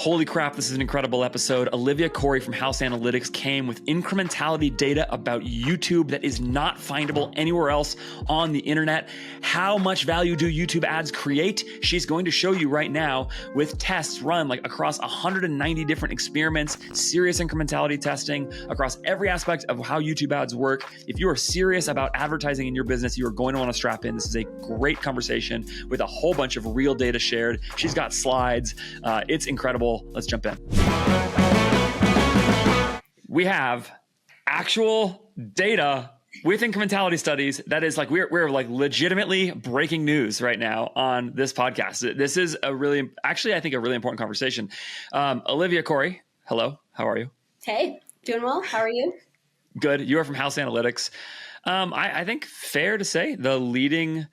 Holy crap, this is an incredible episode. Olivia Kory from House Analytics came with incrementality data about YouTube that is not findable anywhere else on the internet. How much value do YouTube ads create? She's going to show you right now with tests run like across 190 different experiments, serious incrementality testing across every aspect of how YouTube ads work. If you are serious about advertising in your business, you are going to want to strap in. This is a great conversation with a whole bunch of real data shared. She's got slides. It's incredible. Let's jump in. We have actual data with incrementality studies. That is like, we're like legitimately breaking news right now on this podcast. This is a really, actually, I think a really important conversation. Olivia Kory, hello. How are you? Hey, doing well. How are you? Good. You are from House Analytics. I think fair to say the leading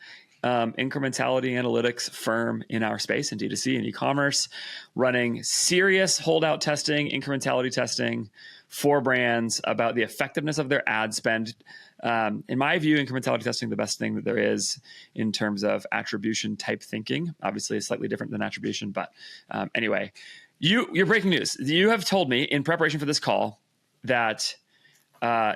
incrementality analytics firm in our space in D2C and e-commerce, running serious holdout testing, incrementality testing for brands about the effectiveness of their ad spend. In my view, incrementality testing, the best thing that there is in terms of attribution type thinking. Obviously, it's slightly different than attribution, but anyway, you're breaking news. You have told me in preparation for this call that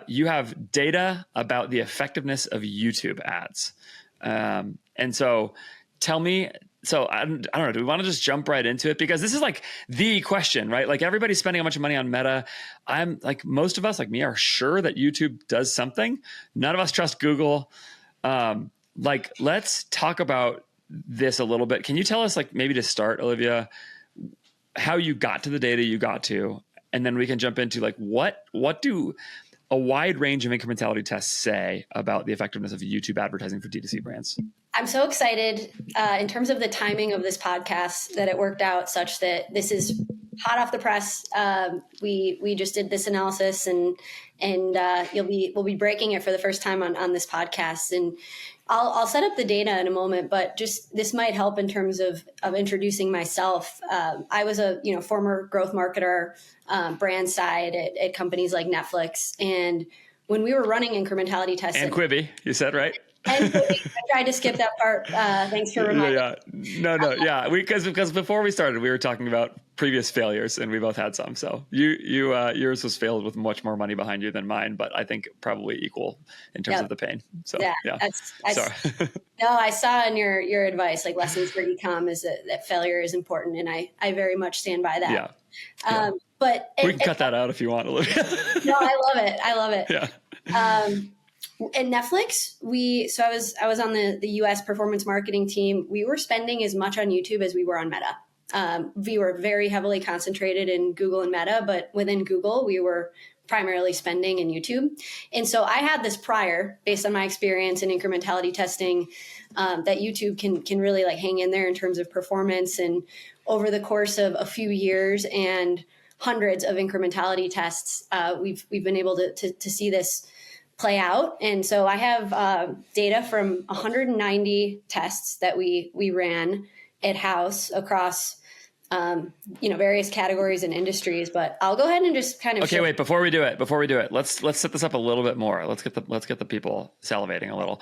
you have data about the effectiveness of YouTube ads. And so tell me, so I don't know, do we want to just jump right into it? Because this is like the question, right? Like everybody's spending a bunch of money on Meta. I'm like, most of us like me are sure that YouTube does something. None of us trust Google. Like, let's talk about this a little bit. Can you tell us, like, maybe to start, Olivia, how you got to the data you got to, and then we can jump into like, what do a wide range of incrementality tests say about the effectiveness of YouTube advertising for D2C brands? I'm so excited in terms of the timing of this podcast that it worked out such that this is hot off the press. We just did this analysis and we'll be breaking it for the first time on this podcast. And I'll set up the data in a moment, but just this might help in terms of introducing myself. I was a former growth marketer, brand side at companies like Netflix, and when we were running incrementality testing and Quibi, you said, right? And I tried to skip that part. Thanks for reminding me. Yeah. Because before we started, we were talking about previous failures, and we both had some. So yours was failed with much more money behind you than mine, but I think probably equal in terms of the pain. So yeah. Sorry. No, I saw in your advice, like lessons for e-com, is that failure is important, and I very much stand by that. Yeah. But we can cut that out if you want, Olivia. No, I love it. Yeah. At Netflix, I was on the US performance marketing team. We were spending as much on YouTube as we were on Meta. We were very heavily concentrated in Google and Meta, but within Google, we were primarily spending in YouTube. And so I had this prior, based on my experience in incrementality testing, that YouTube can really like hang in there in terms of performance. And over the course of a few years and hundreds of incrementality tests, we've been able to see this play out. And so I have data from 190 tests that we ran at House across various categories and industries. But I'll go ahead and just kind of wait, before we do it, let's set this up a little bit more. Let's get the people salivating a little.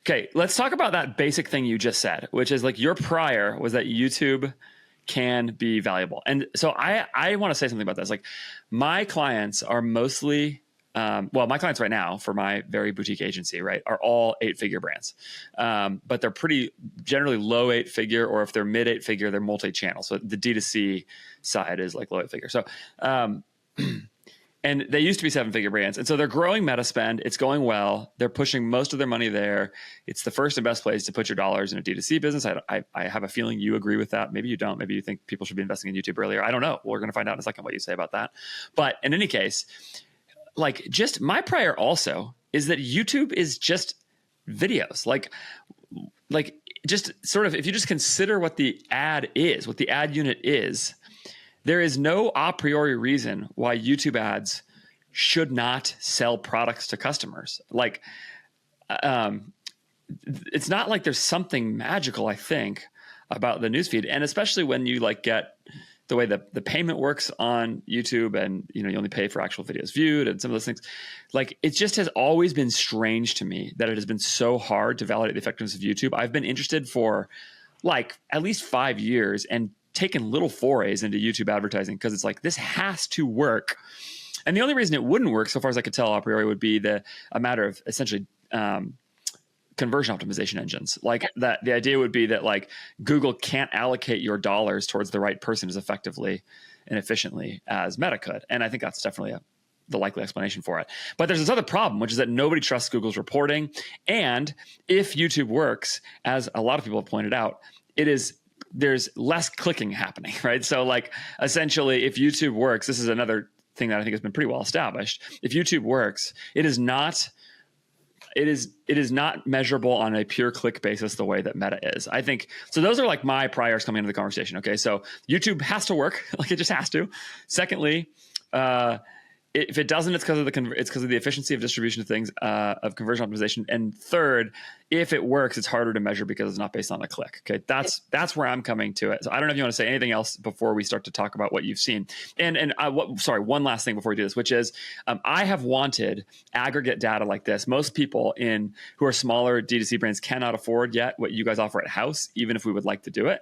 Okay, let's talk about that basic thing you just said, which is like your prior was that YouTube can be valuable. And so I want to say something about this. Like, my clients are mostly my clients right now for my very boutique agency, right, are all 8-figure brands. But they're pretty generally low 8-figure, or if they're mid 8-figure, they're multi-channel. So the D2C side is like low 8-figure. So, and they used to be 7-figure brands. And so they're growing meta spend. It's going well. They're pushing most of their money there. It's the first and best place to put your dollars in a D2C business. I have a feeling you agree with that. Maybe you don't. Maybe you think people should be investing in YouTube earlier. I don't know. We're going to find out in a second what you say about that. But in any case, like, just my prior also is that YouTube is just videos. Like just sort of, if you just consider what the ad is, what the ad unit is, there is no a priori reason why YouTube ads should not sell products to customers. Like, it's not like there's something magical, I think, about the newsfeed. And especially when you like get the way the payment works on YouTube, and you only pay for actual videos viewed and some of those things. Like, it just has always been strange to me that it has been so hard to validate the effectiveness of YouTube. I've been interested for like at least 5 years and taken little forays into YouTube advertising because it's like, this has to work. And the only reason it wouldn't work, so far as I could tell a priori, would be a matter of essentially conversion optimization engines. Like that, the idea would be that like Google can't allocate your dollars towards the right person as effectively and efficiently as Meta could. And I think that's definitely the likely explanation for it. But there's this other problem, which is that nobody trusts Google's reporting. And if YouTube works, as a lot of people have pointed out, there's less clicking happening, right? So like essentially if YouTube works, this is another thing that I think has been pretty well established. If YouTube works, it is not measurable on a pure click basis the way that Meta is. I think so. Those are like my priors coming into the conversation. Okay, so YouTube has to work, like it just has to. Secondly, if it doesn't, it's because of the efficiency of distribution of things, of conversion optimization. And third, if it works, it's harder to measure because it's not based on a click. Okay, that's where I'm coming to it. So I don't know if you want to say anything else before we start to talk about what you've seen. One last thing before we do this, which is I have wanted aggregate data like this. Most people who are smaller D2C brands cannot afford yet what you guys offer at House, even if we would like to do it.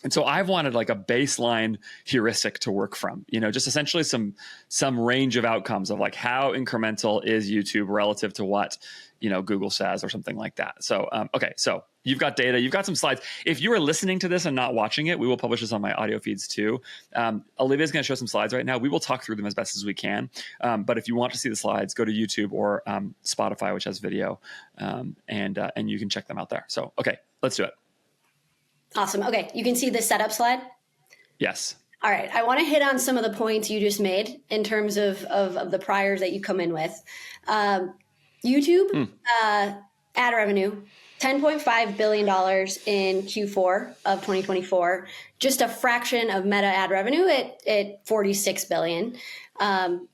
And so I've wanted like a baseline heuristic to work from, just essentially some range of outcomes of like how incremental is YouTube relative to what, Google says or something like that. So, okay. So you've got data, you've got some slides. If you are listening to this and not watching it, we will publish this on my audio feeds too. Olivia's going to show some slides right now. We will talk through them as best as we can. But if you want to see the slides, go to YouTube or Spotify, which has video, and you can check them out there. So, okay, let's do it. Awesome. Okay. You can see the setup slide. Yes. All right. I want to hit on some of the points you just made in terms of the priors that you come in with. YouTube ad revenue, $10.5 billion in Q4 of 2024, just a fraction of Meta ad revenue at $46 billion,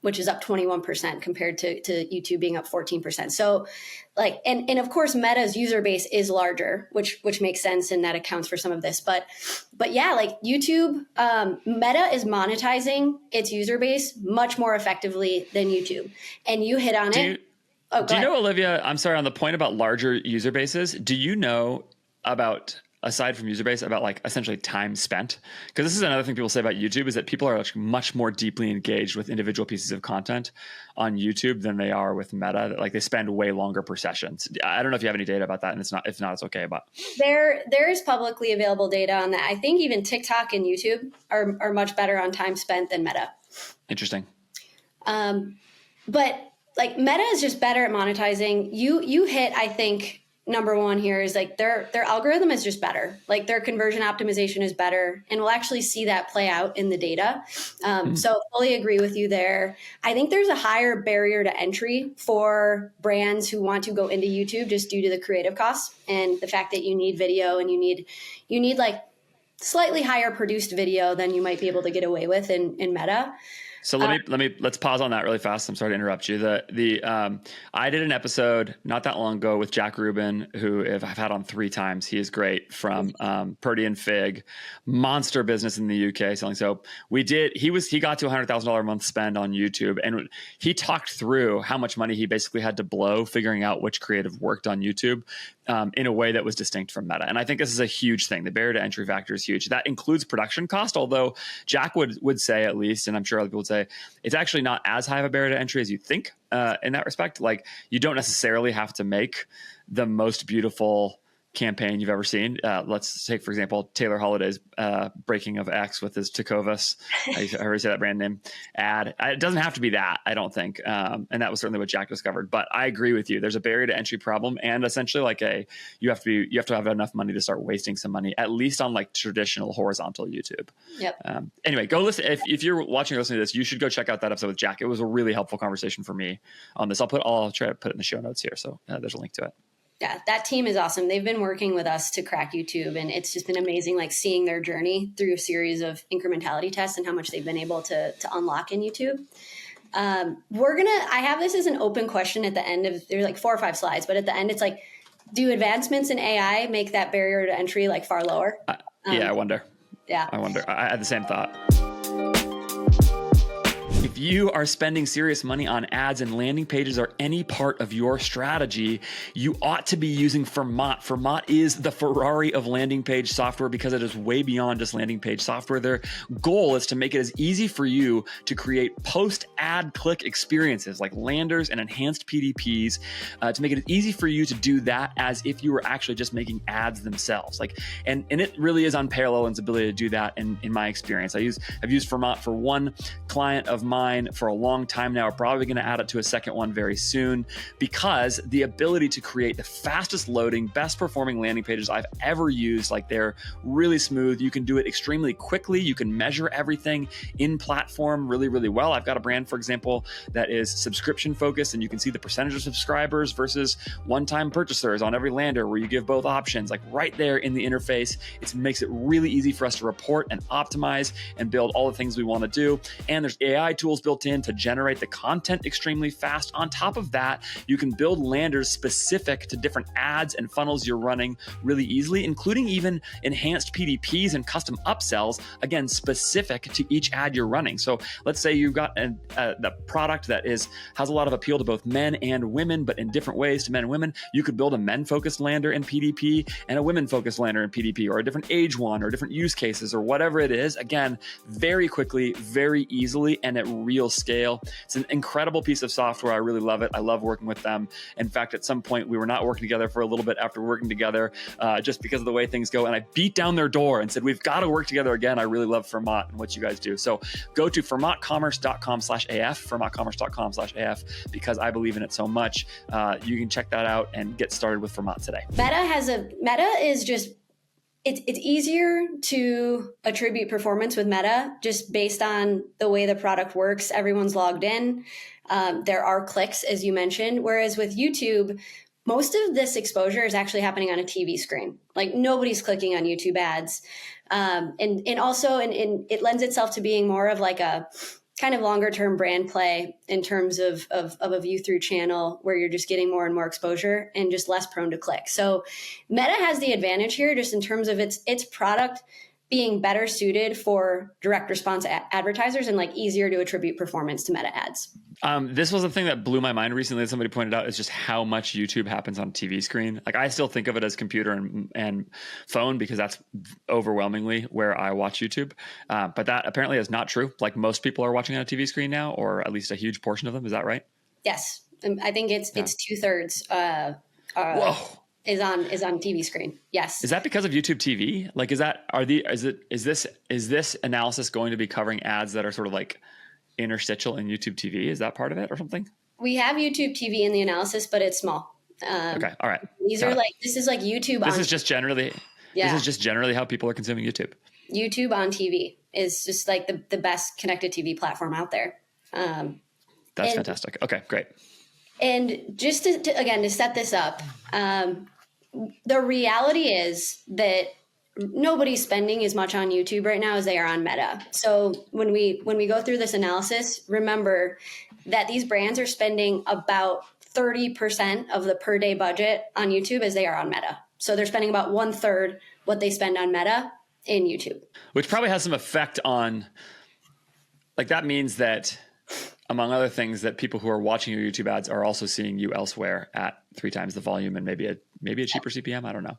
which is up 21% compared to YouTube being up 14%. So and of course Meta's user base is larger, which makes sense, and that accounts for some of this. But yeah, like YouTube, Meta is monetizing its user base much more effectively than YouTube. And you hit on it. Do you know, Olivia, I'm sorry, on the point about larger user bases, do you know about, aside from user base, about like essentially time spent? Because this is another thing people say about YouTube is that people are like much more deeply engaged with individual pieces of content on YouTube than they are with Meta. Like they spend way longer per session. I don't know if you have any data about that, and if not, it's okay. But there is publicly available data on that. I think even TikTok and YouTube are much better on time spent than Meta. Interesting. But like Meta is just better at monetizing. You hit, I think, number one here is like their algorithm is just better. Like their conversion optimization is better, and we'll actually see that play out in the data. So fully agree with you there. I think there's a higher barrier to entry for brands who want to go into YouTube just due to the creative costs and the fact that you need video, and you need like slightly higher produced video than you might be able to get away with in Meta. So let's pause on that really fast. I'm sorry to interrupt you. I did an episode not that long ago with Jack Rubin, who I've had on 3 times. He is great, from Purdy and Fig, monster business in the UK selling soap. He got to $100,000 a month spend on YouTube, and he talked through how much money he basically had to blow figuring out which creative worked on YouTube in a way that was distinct from Meta. And I think this is a huge thing. The barrier to entry factor is huge. That includes production cost, although Jack would say, at least, and I'm sure other people would say, it's actually not as high of a barrier to entry as you think in that respect. Like you don't necessarily have to make the most beautiful campaign you've ever seen. Let's take, for example, Taylor Holiday's breaking of X with his Tecovas, I already say that brand name, ad. It doesn't have to be that, I don't think. And that was certainly what Jack discovered. But I agree with you. There's a barrier to entry problem, and essentially like you have to have enough money to start wasting some money, at least on like traditional horizontal YouTube. Yep. Anyway, go listen. If you're watching or listening to this, you should go check out that episode with Jack. It was a really helpful conversation for me on this. I'll try to put it in the show notes here. So there's a link to it. Yeah, that team is awesome. They've been working with us to crack YouTube, and it's just been amazing, like seeing their journey through a series of incrementality tests and how much they've been able to unlock in YouTube. I have this as an open question at the end of, there's like 4 or 5 slides, but at the end it's like, do advancements in AI make that barrier to entry like far lower? Yeah, I wonder. Yeah. I wonder. I had the same thought. If you are spending serious money on ads and landing pages or any part of your strategy, you ought to be using FERMAT. FERMAT is the Ferrari of landing page software because it is way beyond just landing page software. Their goal is to make it as easy for you to create post-ad click experiences like landers and enhanced PDPs, to make it as easy for you to do that as if you were actually just making ads themselves. And it really is unparalleled in its ability to do that in my experience. I've used FERMAT for one client of mine for a long time now. We're probably going to add it to a second one very soon because the ability to create the fastest loading, best performing landing pages I've ever used. They're really smooth. You can do it extremely quickly. You can measure everything in platform really, really well. I've got a brand, for example, that is subscription focused, and you can see the percentage of subscribers versus one-time purchasers on every lander where you give both options, right there in the interface. It makes it really easy for us to report and optimize and build all the things we want to do. And there's AI tools built in to generate the content extremely fast. On top of that, you can build landers specific to different ads and funnels you're running really easily, including even enhanced PDPs and custom upsells, again, specific to each ad you're running. So let's say you've got the product that has a lot of appeal to both men and women, but in different ways to men and women. You could build a men-focused lander in PDP and a women-focused lander in PDP, or a different age one, or different use cases, or whatever it is. Again, very quickly, very easily, and at real scale. It's an incredible piece of software. I really love it. I love working with them. In fact, at some point, we were not working together for a little bit after working together, just because of the way things go. And I beat down their door and said, we've got to work together again. I really love FERMAT and what you guys do. So go to fermatcommerce.com/AF, fermatcommerce.com/AF, because I believe in it so much. You can check that out and get started with FERMAT today. Meta is just, it's easier to attribute performance with Meta just based on the way the product works. Everyone's logged in. There are clicks, as you mentioned, whereas with YouTube, most of this exposure is actually happening on a TV screen. Nobody's clicking on YouTube ads. And it lends itself to being more of a kind of longer term brand play in terms of a view through channel where you're just getting more and more exposure and just less prone to click. So Meta has the advantage here just in terms of its product being better suited for direct response advertisers and easier to attribute performance to Meta ads. This was a thing that blew my mind recently that somebody pointed out, is just how much YouTube happens on TV screen. I still think of it as computer and phone because that's overwhelmingly where I watch YouTube. But that apparently is not true. Most people are watching on a TV screen now, or at least a huge portion of them. Is that right? Yes. I think it's 2/3 Whoa. is on TV screen. Yes. Is that because of YouTube TV? Is this analysis going to be covering ads that are sort of interstitial in YouTube TV? Is that part of it or something? We have YouTube TV in the analysis, but it's small. Okay. All right. This is YouTube. This is just generally how people are consuming YouTube. YouTube on TV is just the best connected TV platform out there. That's fantastic. Okay, great. And just to set this up, the reality is that nobody's spending as much on YouTube right now as they are on Meta. So when we go through this analysis, remember that these brands are spending about 30% of the per day budget on YouTube as they are on Meta. So they're spending about 1/3 what they spend on Meta in YouTube. Which probably has some effect on, that means that, among other things, that people who are watching your YouTube ads are also seeing you elsewhere at 3 times the volume and maybe a cheaper CPM. I don't know.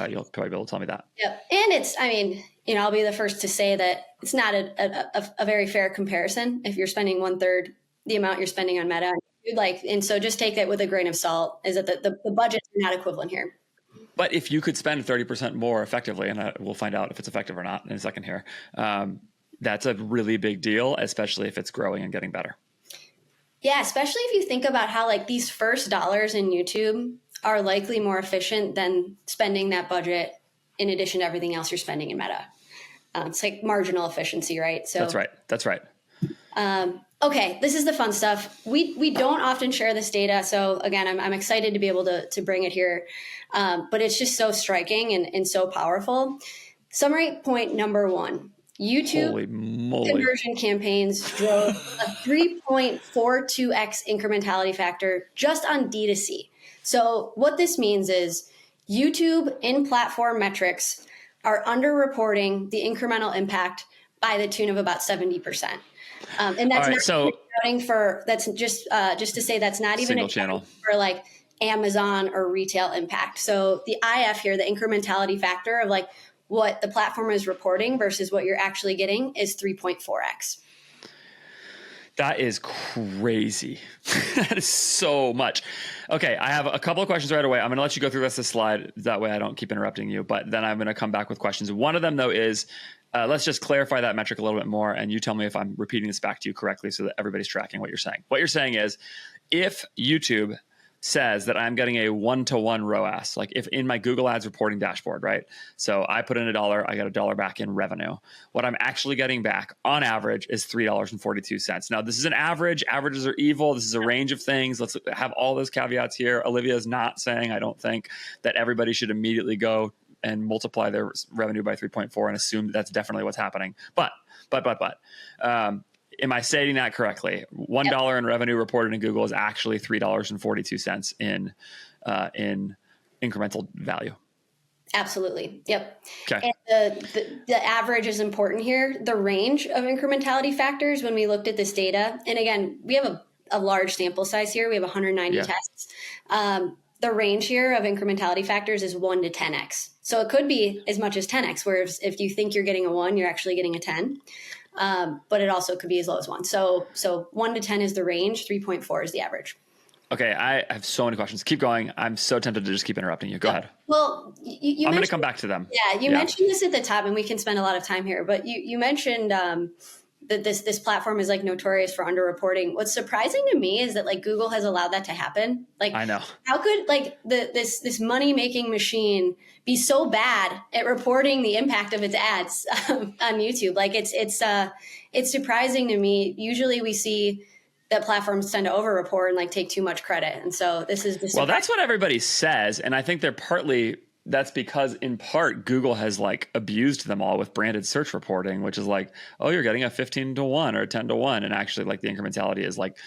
You'll probably be able to tell me that. Yep. And I'll be the first to say that it's not a very fair comparison if you're spending 1/3 the amount you're spending on Meta. And so just take that with a grain of salt, is that the budgets are not equivalent here. But if you could spend 30% more effectively, and we'll find out if it's effective or not in a second here, that's a really big deal, especially if it's growing and getting better. Yeah, especially if you think about how these first dollars in YouTube are likely more efficient than spending that budget in addition to everything else you're spending in Meta. It's marginal efficiency, right? So That's right. Okay, this is the fun stuff. We don't often share this data, so again, I'm excited to be able to bring it here, but it's just so striking and so powerful. Summary point number 1. YouTube conversion campaigns drove a 3.42x incrementality factor just on D2C. So what this means is YouTube in-platform metrics are underreporting the incremental impact by the tune of about 70%. And that's right, not accounting for, that's just to say that's not even single channel for like Amazon or retail impact. So the IF here, the incrementality factor of like what the platform is reporting versus what you're actually getting is 3.4x. That is crazy. That is so much. Okay, I have a couple of questions right away. I'm going to let you go through this slide. That way I don't keep interrupting you, but then I'm going to come back with questions. One of them, though, is let's just clarify that metric a little bit more, and you tell me if I'm repeating this back to you correctly so that everybody's tracking what you're saying. What you're saying is if YouTube says that I'm getting a 1-to-1 ROAS, like if in my Google Ads reporting dashboard, right? So I put in $1, I got $1 back in revenue. What I'm actually getting back on average is $3.42. Now, this is an average. Averages are evil. This is a range of things. Let's have all those caveats here. Olivia is not saying, I don't think, that everybody should immediately go and multiply their revenue by 3.4 and assume that that's definitely what's happening. But, am I stating that correctly? $1 in revenue reported in Google is actually $3.42 in incremental value. Absolutely. Yep. Okay. And the average is important here. The range of incrementality factors when we looked at this data, and again, we have a large sample size here. We have 190 tests. The range here of incrementality factors is 1 to 10x. So it could be as much as 10x, where if you think you're getting a 1, you're actually getting a 10. But it also could be as low as 1. So 1 to 10 is the range. 3.4 is the average. Okay, I have so many questions. Keep going. I'm so tempted to just keep interrupting you. Go ahead. Well, I'm going to come back to them. Yeah, you mentioned this at the top, and we can spend a lot of time here. But you mentioned that this platform is like notorious for underreporting. What's surprising to me is that like Google has allowed that to happen. Like, I know. How could like this money making machine be so bad at reporting the impact of its ads on YouTube? Like it's surprising to me. Usually we see that platforms tend to overreport and like take too much credit. And so this is just that's what everybody says, and I think that's because in part Google has like abused them all with branded search reporting, which is like, oh, you're getting a 15-to-1 or a 10-to-1, and actually like the incrementality is like,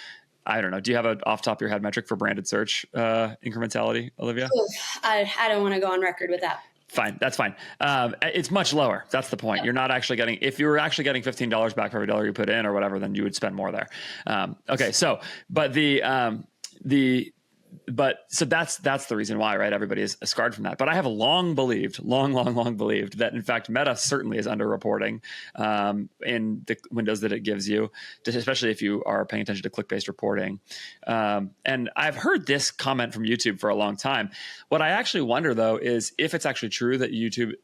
I don't know. Do you have an off top of your head metric for branded search incrementality, Olivia? I don't want to go on record with that. Fine. That's fine. It's much lower. That's the point. You're not actually getting, if you were actually getting $15 back for every dollar you put in or whatever, then you would spend more there. Okay. So, but so that's the reason why, right? Everybody is scarred from that. But I have long believed that in fact, Meta certainly is underreporting in the windows that it gives you, especially if you are paying attention to click-based reporting. And I've heard this comment from YouTube for a long time. What I actually wonder though, is if it's actually true that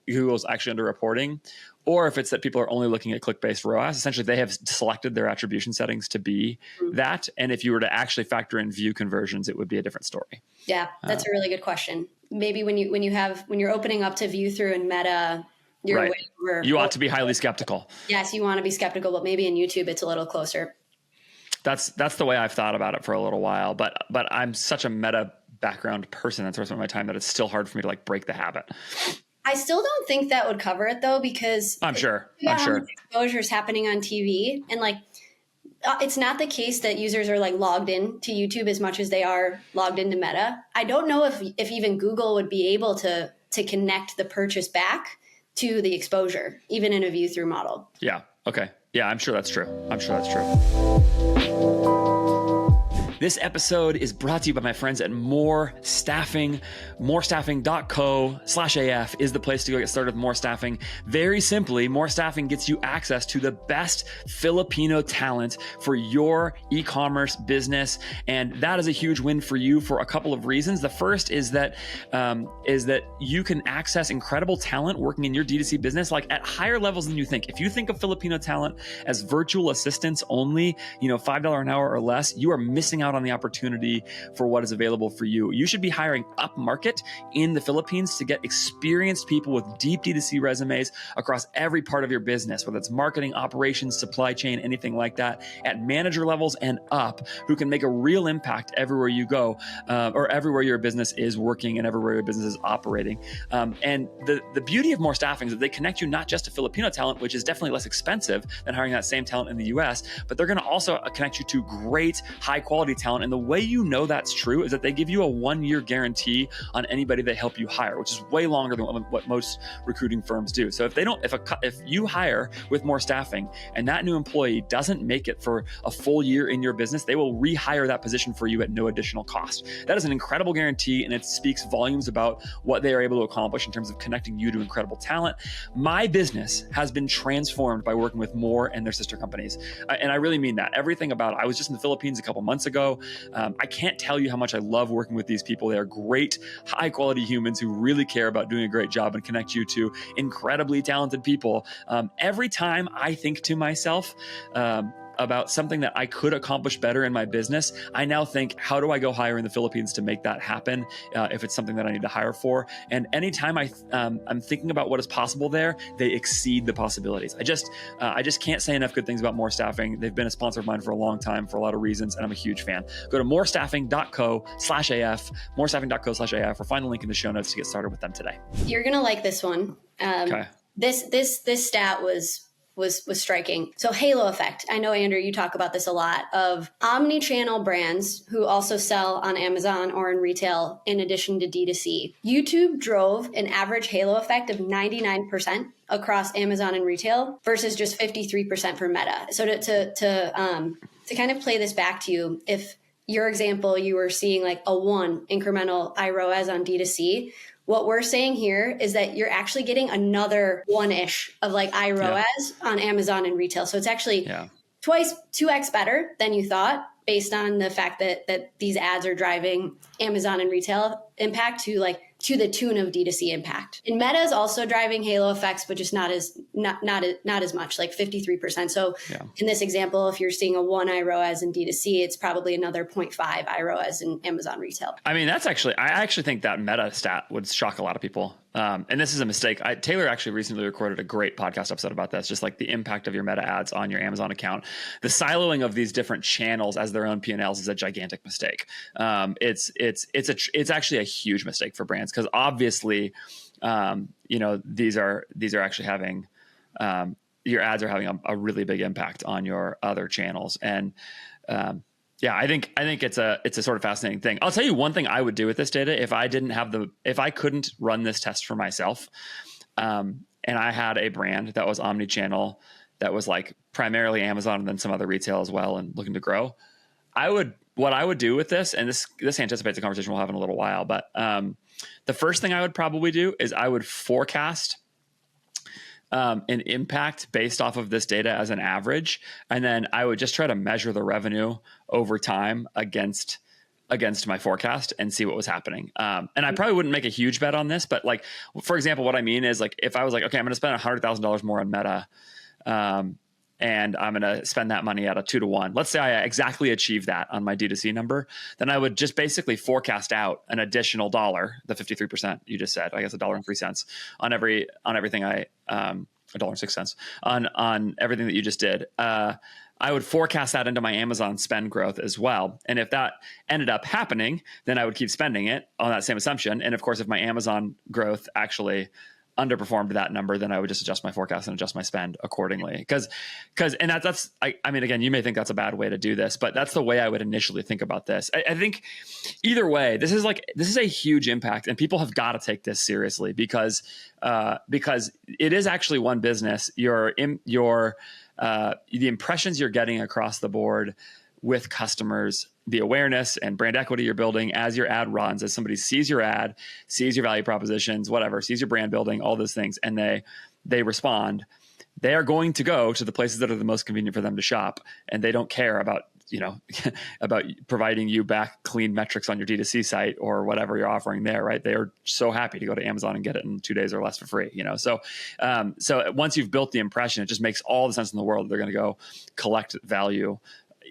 Google's actually underreporting, or if it's that people are only looking at click-based ROAS. Essentially, they have selected their attribution settings to be that. And if you were to actually factor in view conversions, it would be a different story. Yeah, that's a really good question. Maybe when you're opening up to view through in Meta, you're right. way over. You ought to be highly skeptical. Yes, you want to be skeptical, but maybe in YouTube it's a little closer. That's the way I've thought about it for a little while. But I'm such a Meta background person that's worth my time that it's still hard for me to like break the habit. I still don't think that would cover it though, because I'm sure exposure is happening on TV, and like it's not the case that users are like logged in to YouTube as much as they are logged into Meta. I don't know if even Google would be able to connect the purchase back to the exposure, even in a view through model. Yeah. Okay. Yeah, I'm sure that's true. This episode is brought to you by my friends at More Staffing. Morestaffing.co/AF is the place to go get started with More Staffing. Very simply, More Staffing gets you access to the best Filipino talent for your e-commerce business. And that is a huge win for you for a couple of reasons. The first is that you can access incredible talent working in your D2C business, like at higher levels than you think. If you think of Filipino talent as virtual assistants only, $5 an hour or less, you are missing out on the opportunity for what is available for you. You should be hiring up market in the Philippines to get experienced people with deep D2C resumes across every part of your business, whether it's marketing, operations, supply chain, anything like that, at manager levels and up, who can make a real impact everywhere you go, or everywhere your business is working and everywhere your business is operating. And the beauty of More Staffing is that they connect you not just to Filipino talent, which is definitely less expensive than hiring that same talent in the US, but they're going to also connect you to great high quality talent. And the way you know that's true is that they give you a 1-year guarantee on anybody they help you hire, which is way longer than what most recruiting firms do. So if you hire with more staffing and that new employee doesn't make it for a full year in your business, they will rehire that position for you at no additional cost. That is an incredible guarantee, and it speaks volumes about what they are able to accomplish in terms of connecting you to incredible talent. My business has been transformed by working with More and their sister companies. And I really mean that. Everything about it. I was just in the Philippines a couple months ago. I can't tell you how much I love working with these people. They are great, high quality humans who really care about doing a great job and connect you to incredibly talented people. Every time I think to myself, about something that I could accomplish better in my business, I now think, how do I go hire in the Philippines to make that happen if it's something that I need to hire for? And anytime I'm thinking about what is possible there, they exceed the possibilities. I just can't say enough good things about More Staffing. They've been a sponsor of mine for a long time for a lot of reasons, and I'm a huge fan. Go to morestaffing.co/AF, morestaffing.co/AF, or find the link in the show notes to get started with them today. You're going to like this one. Okay. This stat was striking. So halo effect. I know, Andrew, you talk about this a lot, of omni-channel brands who also sell on Amazon or in retail in addition to D2C. YouTube drove an average halo effect of 99% across Amazon and retail versus just 53% for Meta. So to kind of play this back to you, if your example, you were seeing like a 1 incremental iROAS on D2C, what we're saying here is that you're actually getting another 1-ish of like iROAS on Amazon and retail. So it's actually 2x better than you thought, based on the fact that these ads are driving Amazon and retail impact to the tune of D2C impact. And Meta is also driving halo effects, but just not as much, like 53%. So in this example, if you're seeing a 1 iROAS in D2C, it's probably another 0.5 iROAS in Amazon retail. I mean, I actually think that Meta stat would shock a lot of people. And this is a mistake. Taylor actually recently recorded a great podcast episode about this, just like the impact of your Meta ads on your Amazon account. The siloing of these different channels as their own P&Ls is a gigantic mistake. It's actually a huge mistake for brands, because obviously, these are actually having your ads are having a really big impact on your other channels. And I think it's a sort of fascinating thing. I'll tell you one thing I would do with this data if I couldn't run this test for myself, and I had a brand that was omni-channel, that was like primarily Amazon and then some other retail as well, and looking to grow. What I would do with this, and this anticipates a conversation we'll have in a little while, but the first thing I would probably do is I would forecast an impact based off of this data as an average. And then I would just try to measure the revenue over time against my forecast and see what was happening. And I probably wouldn't make a huge bet on this, but like, for example, what I mean is, like, if I was like, okay, I'm going to spend $100,000 more on Meta, and I'm going to spend that money at a 2-to-1. Let's say I exactly achieve that on my D2C number. Then I would just basically forecast out an additional dollar, the 53% you just said, I guess $1.03 on everything $1.06 on everything that you just did. I would forecast that into my Amazon spend growth as well. And if that ended up happening, then I would keep spending it on that same assumption. And of course, if my Amazon growth actually underperformed that number, then I would just adjust my forecast and adjust my spend accordingly. I mean, again, you may think that's a bad way to do this, but that's the way I would initially think about this. I think either way, this is a huge impact, and people have got to take this seriously, because it is actually one business. The impressions you're getting across the board with customers, the awareness and brand equity you're building as your ad runs, as somebody sees your ad, sees your value propositions, whatever, sees your brand building, all those things, and they respond, they are going to go to the places that are the most convenient for them to shop. And they don't care about providing you back clean metrics on your D2C site or whatever you're offering there, right? They are so happy to go to Amazon and get it in 2 days or less for free, So once you've built the impression, it just makes all the sense in the world. They're going to go collect value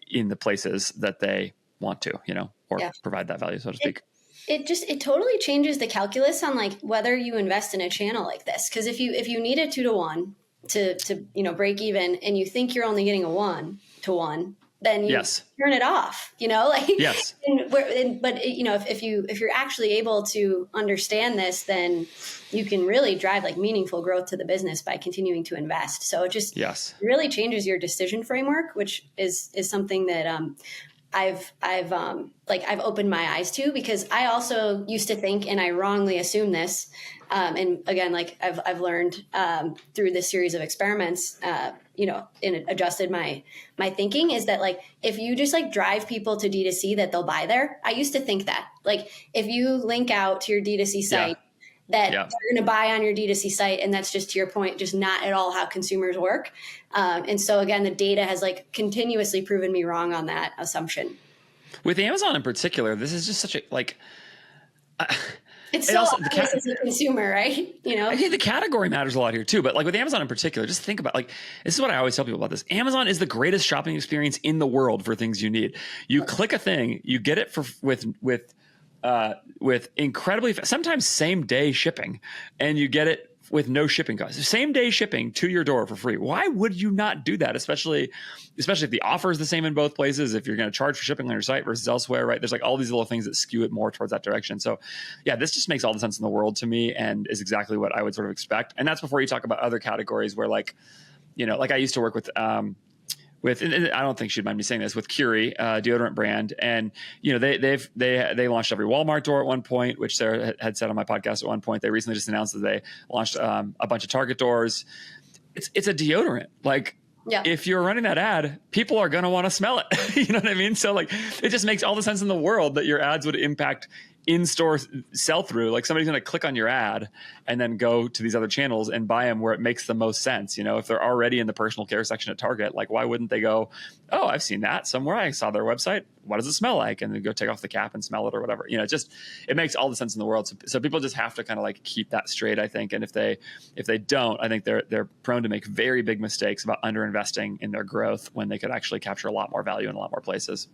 in the places that they want to, or provide that value, so to speak. It totally changes the calculus on like whether you invest in a channel like this. Because if you need a 2-to-1 to break even, and you think you're only getting a 1-to-1, then you turn it off. Yes. If you're actually able to understand this, then you can really drive like meaningful growth to the business by continuing to invest. So it just really changes your decision framework, which is something that I've opened my eyes to, because I also used to think, and I wrongly assumed this. And again, like I've learned through this series of experiments, and adjusted my thinking, is that like, if you just like drive people to D2C, that they'll buy there. I used to think that, like, if you link out to your D2C site, that they're going to buy on your D2C site. And that's just, to your point, just not at all how consumers work. And so again, the data has like continuously proven me wrong on that assumption. With Amazon in particular, this is just such a like. It's so obvious as a consumer, right? You know, I think the category matters a lot here too. But like with Amazon in particular, just think about, like, this is what I always tell people about this. Amazon is the greatest shopping experience in the world for things you need. You click a thing, you get it for with incredibly sometimes same day shipping, and you get it with no shipping costs. Same day shipping to your door for free. Why would you not do that? Especially if the offer is the same in both places, if you're going to charge for shipping on your site versus elsewhere, right? There's like all these little things that skew it more towards that direction. So yeah, this just makes all the sense in the world to me, and is exactly what I would sort of expect. And that's before you talk about other categories where, like, like I used to work with, and I don't think she'd mind me saying this, with Kory, deodorant brand. And, they launched every Walmart door at one point, which Sarah had said on my podcast at one point. They recently just announced that they launched a bunch of Target doors. It's a deodorant. Like, if you're running that ad, people are going to want to smell it. You know what I mean? So like, it just makes all the sense in the world that your ads would impact in-store sell-through. Like, somebody's going to click on your ad and then go to these other channels and buy them where it makes the most sense. If they're already in the personal care section at Target, like, why wouldn't they go, oh, I've seen that somewhere, I saw their website, what does it smell like? And then go take off the cap and smell it or whatever. It makes all the sense in the world. So people just have to kind of like keep that straight, I think. And if they don't, I think they're prone to make very big mistakes about underinvesting in their growth when they could actually capture a lot more value in a lot more places.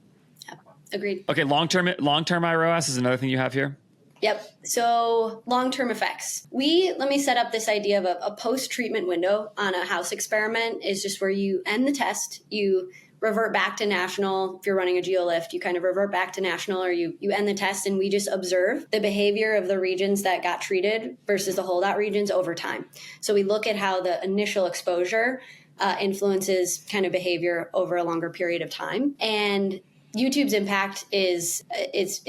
Agreed. Okay, long-term ROAS is another thing you have here. Yep. So long-term effects. Let me set up this idea of a post-treatment window on a house experiment is just where you end the test, you revert back to national. If you're running a geolift, you kind of revert back to national, or you end the test, and we just observe the behavior of the regions that got treated versus the holdout regions over time. So we look at how the initial exposure influences kind of behavior over a longer period of time. And YouTube's impact is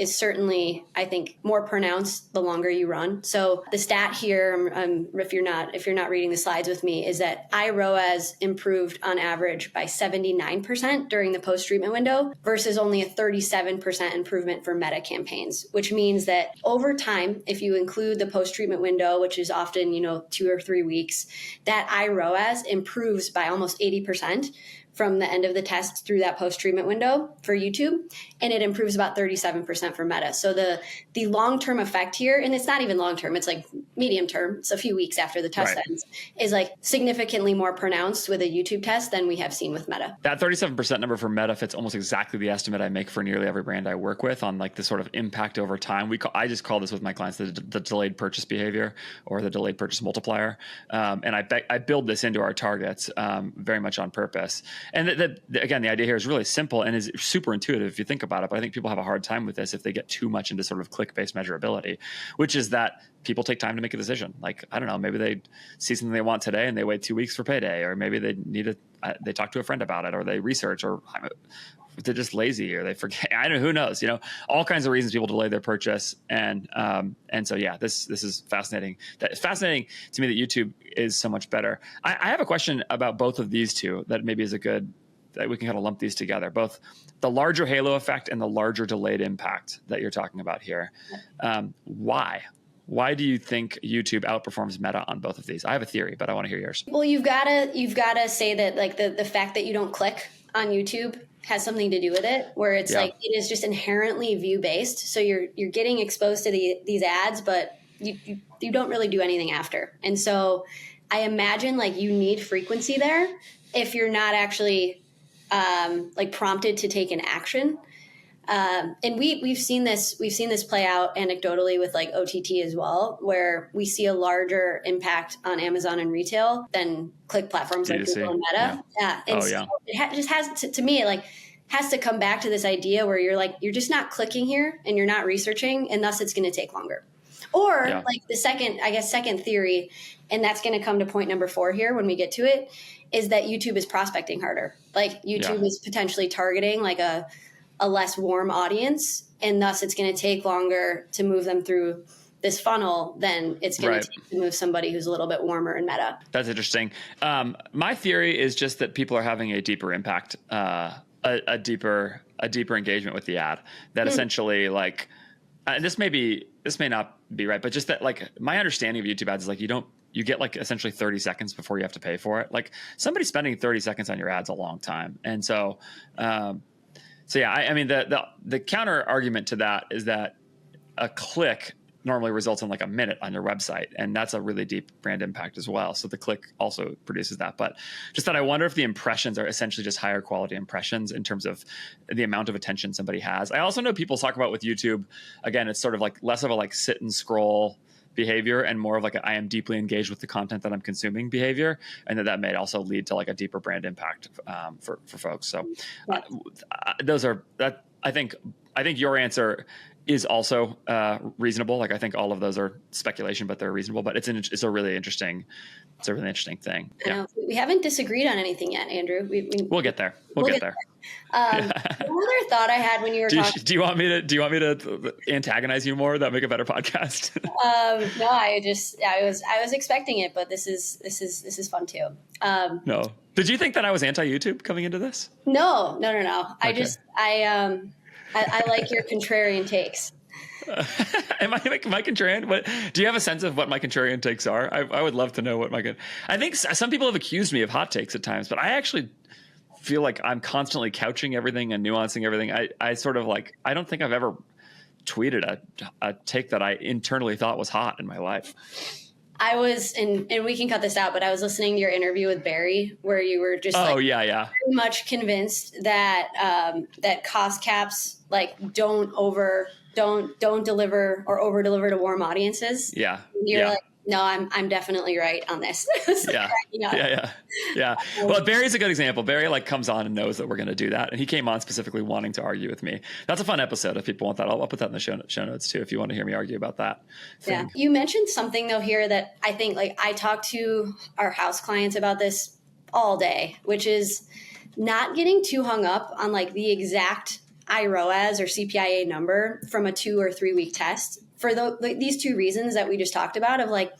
certainly, I think, more pronounced the longer you run. So the stat here, if you're not reading the slides with me, is that iROAS improved on average by 79% during the post-treatment window versus only a 37% improvement for meta campaigns, which means that over time, if you include the post-treatment window, which is often 2 or 3 weeks, that iROAS improves by almost 80%. From the end of the test through that post-treatment window for YouTube, and it improves about 37% for Meta. So the long-term effect here, and it's not even long-term, it's like medium-term, it's a few weeks after the test ends, is like significantly more pronounced with a YouTube test than we have seen with Meta. That 37% number for Meta fits almost exactly the estimate I make for nearly every brand I work with on like the sort of impact over time. I just call this with my clients the delayed purchase behavior, or the delayed purchase multiplier. And I build this into our targets very much on purpose. And again, the idea here is really simple and is super intuitive if you think about it. But I think people have a hard time with this if they get too much into sort of click-based measurability, which is that people take time to make a decision. Like, I don't know, maybe they see something they want today and they wait 2 weeks for payday, or maybe they talk to a friend about it, or they research, or they're just lazy, or they forget. I don't know, who knows? All kinds of reasons people delay their purchase, and so yeah, this is fascinating. It's fascinating to me that YouTube is so much better. I have a question about both of these two that maybe is that we can kind of lump these together, both the larger halo effect and the larger delayed impact that you're talking about here. Why? Why do you think YouTube outperforms Meta on both of these? I have a theory, but I want to hear yours. Well, you've got to say that like the fact that you don't click on YouTube has something to do with it, where it's like it is just inherently view based. So you're getting exposed to these ads, but you don't really do anything after. And so I imagine like you need frequency there if you're not actually like prompted to take an action. And we've seen this play out anecdotally with like OTT as well, where we see a larger impact on Amazon and retail than click platforms like Google and Meta. And it just has to me, it like has to come back to this idea where you're just not clicking here and you're not researching, and thus it's going to take longer. Or like the second theory, and that's going to come to point number 4 here when we get to it, is that YouTube is prospecting harder. Like YouTube is potentially targeting like a a less warm audience, and thus it's going to take longer to move them through this funnel than it's going to take to move somebody who's a little bit warmer in Meta. That's interesting. My theory is just that people are having a deeper impact, a deeper engagement with the ad. That essentially, like, this may not be right, but just that, like, my understanding of YouTube ads is like you get like essentially 30 seconds before you have to pay for it. Like, somebody spending 30 seconds on your ad's a long time, and so yeah. I mean, the counter argument to that is that a click normally results in like a minute on your website, and that's a really deep brand impact as well. So the click also produces that. But just that, I wonder if the impressions are essentially just higher quality impressions in terms of the amount of attention somebody has. I also know people talk about with YouTube, again, it's sort of like less of a like sit and scroll behavior and more of like I am deeply engaged with the content that I'm consuming behavior, and that may also lead to like a deeper brand impact for folks. So those are that. I think your answer is also reasonable. Like, I think all of those are speculation, but they're reasonable. But it's a really interesting thing. Yeah. We haven't disagreed on anything yet, Andrew. We'll get there. We'll get there. One other thought I had when you were talking. Do you want me to antagonize you more? That make a better podcast? No, I was expecting it, but this is fun too. No. Did you think that I was anti-YouTube coming into this? No. Okay. I like your contrarian takes. Am I contrarian? What do you have a sense of what my contrarian takes are? I would love to know what I think some people have accused me of hot takes at times, but I actually feel like I'm constantly couching everything and nuancing everything. I sort of like, I don't think I've ever tweeted a take that I internally thought was hot in my life. I was, and we can cut this out, but I was listening to your interview with Barry where you were just pretty much convinced that that cost caps like don't deliver or over deliver to warm audiences. Yeah. You're like, no, I'm definitely right on this. Yeah. Well, Barry's a good example. Barry like comes on and knows that we're going to do that, and he came on specifically wanting to argue with me. That's a fun episode. If people want that, I'll put that in the show notes too. If you want to hear me argue about that. Yeah. You mentioned something though here that I think like I talk to our house clients about this all day, which is not getting too hung up on like the exact iROAS or CPIA number from a 2 or 3 week test. For these two reasons that we just talked about of like,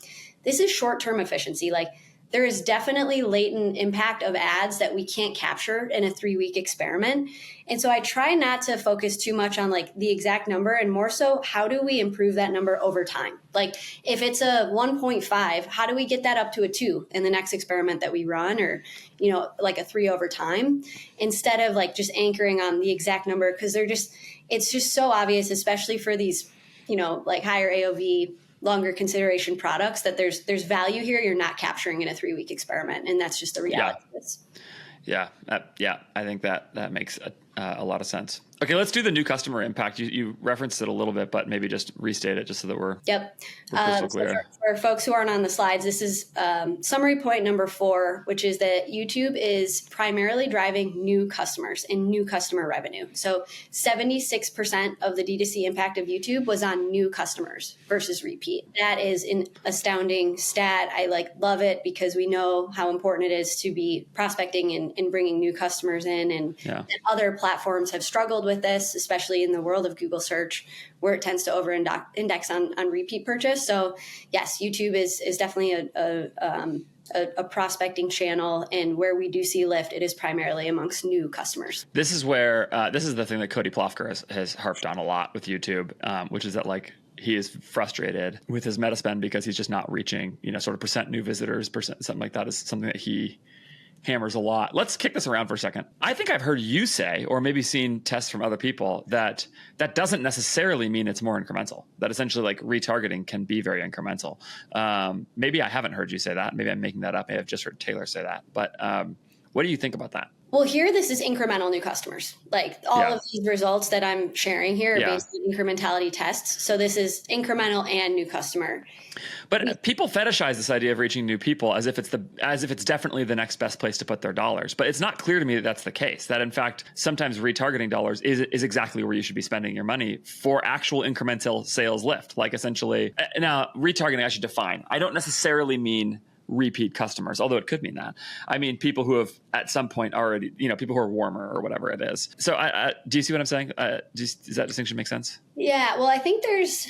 this is short-term efficiency. Like, there is definitely latent impact of ads that we can't capture in a 3-week experiment. And so I try not to focus too much on like the exact number, and more so, how do we improve that number over time? Like, if it's a 1.5, how do we get that up to a 2 in the next experiment that we run, or, like a 3 over time, instead of like just anchoring on the exact number? Because it's just so obvious, especially for these, like higher AOV, longer consideration products, that there's value here you're not capturing in a 3-week experiment. And that's just the reality of this. Yeah. I think that makes a lot of sense. Okay, let's do the new customer impact. You referenced it a little bit, but maybe just restate it just so that we're crystal clear. So for folks who aren't on the slides, this is summary point number 4, which is that YouTube is primarily driving new customers and new customer revenue. So 76% of the D2C impact of YouTube was on new customers versus repeat. That is an astounding stat. I love it because we know how important it is to be prospecting and bringing new customers in, and other platforms have struggled with this, especially in the world of Google search, where it tends to over index on repeat purchase. So yes, YouTube is definitely a prospecting channel, and where we do see lift, it is primarily amongst new customers. This is where this is the thing that Cody Plofker has harped on a lot with YouTube, which is that like he is frustrated with his meta spend because he's just not reaching, sort of percent new visitors, something like that is something that he hammers a lot. Let's kick this around for a second. I think I've heard you say, or maybe seen tests from other people, that doesn't necessarily mean it's more incremental. That essentially like retargeting can be very incremental. Maybe I haven't heard you say that. Maybe I'm making that up. Maybe I've just heard Taylor say that. But what do you think about that? Well, here, this is incremental new customers. Like all of these results that I'm sharing here are based on incrementality tests. So this is incremental and new customer. But people fetishize this idea of reaching new people as if it's definitely the next best place to put their dollars. But it's not clear to me that that's the case. That in fact, sometimes retargeting dollars is exactly where you should be spending your money for actual incremental sales lift. Like essentially, now retargeting I should define. I don't necessarily mean repeat customers, although it could mean that. I mean, people who have at some point already, people who are warmer or whatever it is. So do you see what I'm saying? Does that distinction make sense? Yeah. Well, I think there's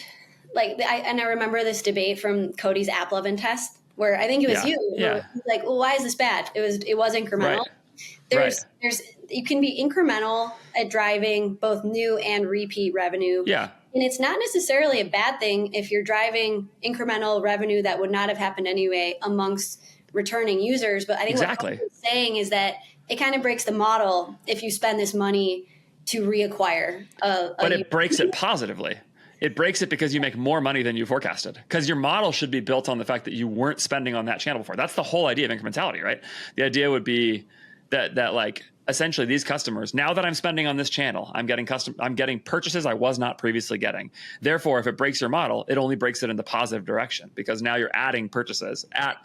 I remember this debate from Cody's app loving test where I think it was you. Yeah. Like, well, why is this bad? It was incremental. Right. You can be incremental at driving both new and repeat revenue. Yeah. And it's not necessarily a bad thing if you're driving incremental revenue that would not have happened anyway amongst returning users. But I think what I'm saying is that it kind of breaks the model if you spend this money to reacquire but it breaks it positively. It breaks it because you make more money than you forecasted, because your model should be built on the fact that you weren't spending on that channel before. That's the whole idea of incrementality, right? The idea would be that like essentially these customers, now that I'm spending on this channel, I'm getting purchases I was not previously getting. Therefore, if it breaks your model, it only breaks it in the positive direction, because now you're adding purchases at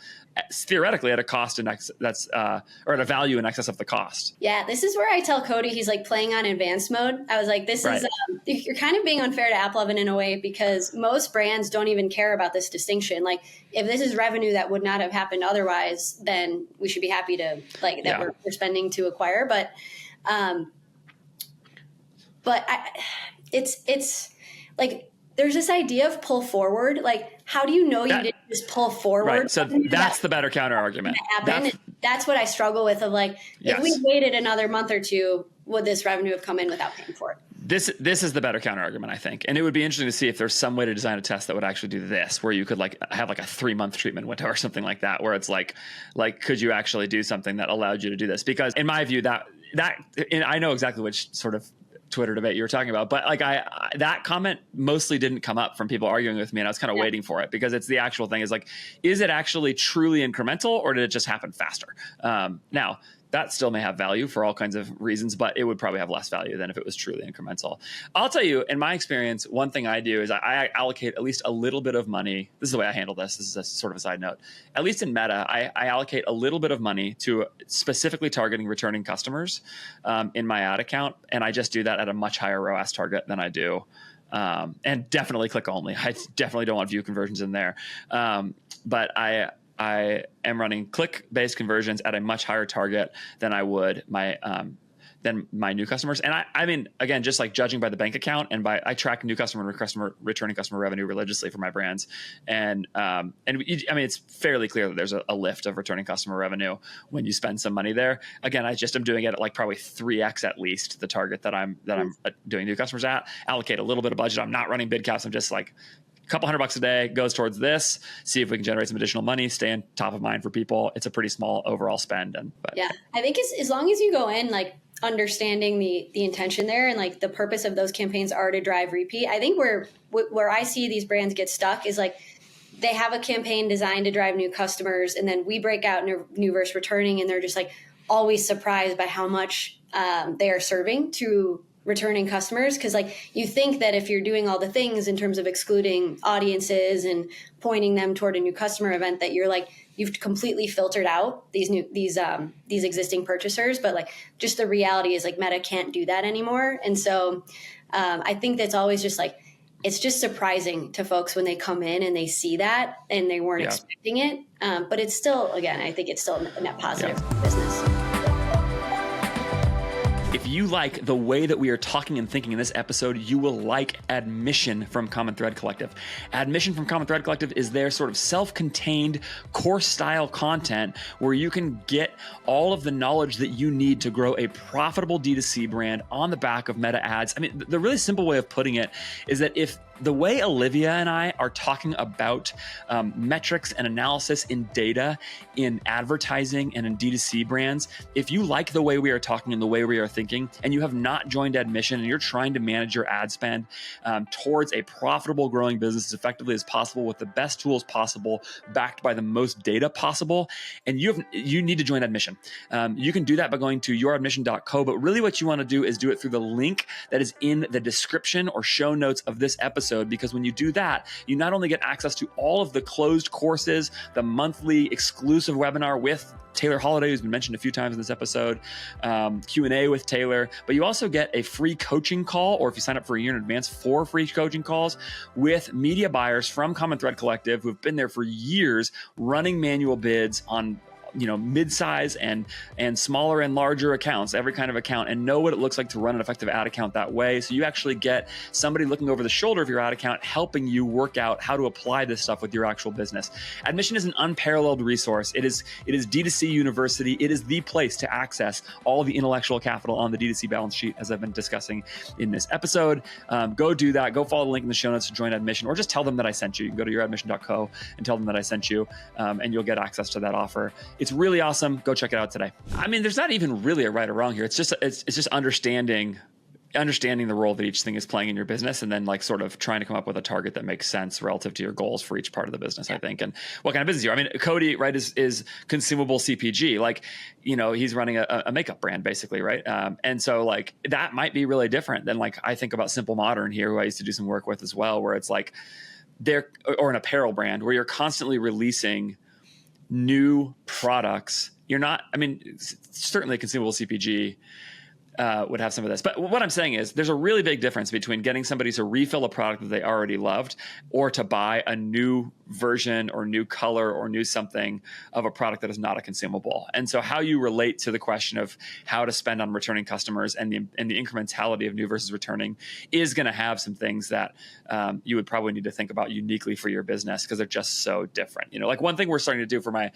theoretically at a cost or at a value in excess of the cost. Yeah, this is where I tell Cody he's like playing on advanced mode. I was like, this is you're kind of being unfair to AppLovin in a way, because most brands don't even care about this distinction. Like, if this is revenue that would not have happened otherwise, then we should be happy to we're spending to acquire. But it's like there's this idea of pull forward. Like, how do you know you didn't just pull forward? Right. So that's the better counter argument. That's what I struggle with. Of like, if we waited another month or two, would this revenue have come in without paying for it? This is the better counter argument, I think. And it would be interesting to see if there's some way to design a test that would actually do this, where you could have a 3-month treatment window or something like that, where it's like, could you actually do something that allowed you to do this? Because in my view, and I know exactly which sort of Twitter debate you were talking about, but that comment mostly didn't come up from people arguing with me, and I was kind of waiting for it, because it's the actual thing is like, is it actually truly incremental, or did it just happen faster? Now, that still may have value for all kinds of reasons, but it would probably have less value than if it was truly incremental. I'll tell you, in my experience, one thing I do is I allocate at least a little bit of money. This is the way I handle this. This is a sort of a side note. At least in Meta, I allocate a little bit of money to specifically targeting returning customers in my ad account. And I just do that at a much higher ROAS target than I do. And definitely click only. I definitely don't want view conversions in there. But I am running click-based conversions at a much higher target than I would than my new customers. And I mean, again, just like judging by the bank account and I track new customer and returning customer revenue religiously for my brands. And I mean, it's fairly clear that there's a lift of returning customer revenue when you spend some money there. Again, I just am doing it at like probably 3x at least the target that I'm doing new customers at. Allocate a little bit of budget. I'm not running bid caps. I'm just like, couple $100 a day goes towards this. See if we can generate some additional money, stay on top of mind for people. It's a pretty small overall spend. Yeah, I think as long as you go in like understanding the intention there, and like the purpose of those campaigns are to drive repeat. I think where I see these brands get stuck is like they have a campaign designed to drive new customers, and then we break out new versus returning, and they're just like always surprised by how much they are serving to returning customers. Because like you think that if you're doing all the things in terms of excluding audiences and pointing them toward a new customer event, that you've completely filtered out these existing purchasers. But like just the reality is like Meta can't do that anymore. And so I think that's always just like, it's just surprising to folks when they come in and they see that and they weren't expecting it. But it's still, again, I think it's still a net positive business. If you like the way that we are talking and thinking in this episode, you will like Admission from Common Thread Collective. Admission from Common Thread Collective is their sort of self-contained course style content where you can get all of the knowledge that you need to grow a profitable D2C brand on the back of Meta ads. I mean, the really simple way of putting it is that if the way Olivia and I are talking about metrics and analysis in data, in advertising and in D2C brands, if you like the way we are talking and the way we are thinking, and you have not joined Admission and you're trying to manage your ad spend towards a profitable growing business as effectively as possible with the best tools possible, backed by the most data possible, and you need to join Admission. You can do that by going to youradmission.co, but really what you want to do is do it through the link that is in the description or show notes of this episode, episode, because when you do that, you not only get access to all of the closed courses, the monthly exclusive webinar with Taylor Holiday, who's been mentioned a few times in this episode, Q&A with Taylor, but you also get a free coaching call, or if you sign up for a year in advance, 4 free coaching calls with media buyers from Common Thread Collective who've been there for years running manual bids on mid-size and smaller and larger accounts, every kind of account, and know what it looks like to run an effective ad account that way. So you actually get somebody looking over the shoulder of your ad account, helping you work out how to apply this stuff with your actual business. Admission is an unparalleled resource. It is D2C University. It is the place to access all the intellectual capital on the D2C balance sheet, as I've been discussing in this episode. Go do that. Go follow the link in the show notes to join Admission, or just tell them that I sent you. You can go to youradmission.co and tell them that I sent you, and you'll get access to that offer. It's really awesome. Go check it out today. I mean, there's not even really a right or wrong here. It's just understanding the role that each thing is playing in your business, and then like sort of trying to come up with a target that makes sense relative to your goals for each part of the business, I think. And what kind of business you are. I mean, Cody, right, is consumable CPG. Like, he's running a makeup brand basically, right? And so like that might be really different than like I think about Simple Modern here, who I used to do some work with as well, where it's like or an apparel brand where you're constantly releasing new products. You're not, I mean, certainly consumable CPG would have some of this. But what I'm saying is there's a really big difference between getting somebody to refill a product that they already loved, or to buy a new version or new color or new something of a product that is not a consumable. And so how you relate to the question of how to spend on returning customers and the incrementality of new versus returning is going to have some things that you would probably need to think about uniquely for your business, because they're just so different. Like one thing we're starting to do for my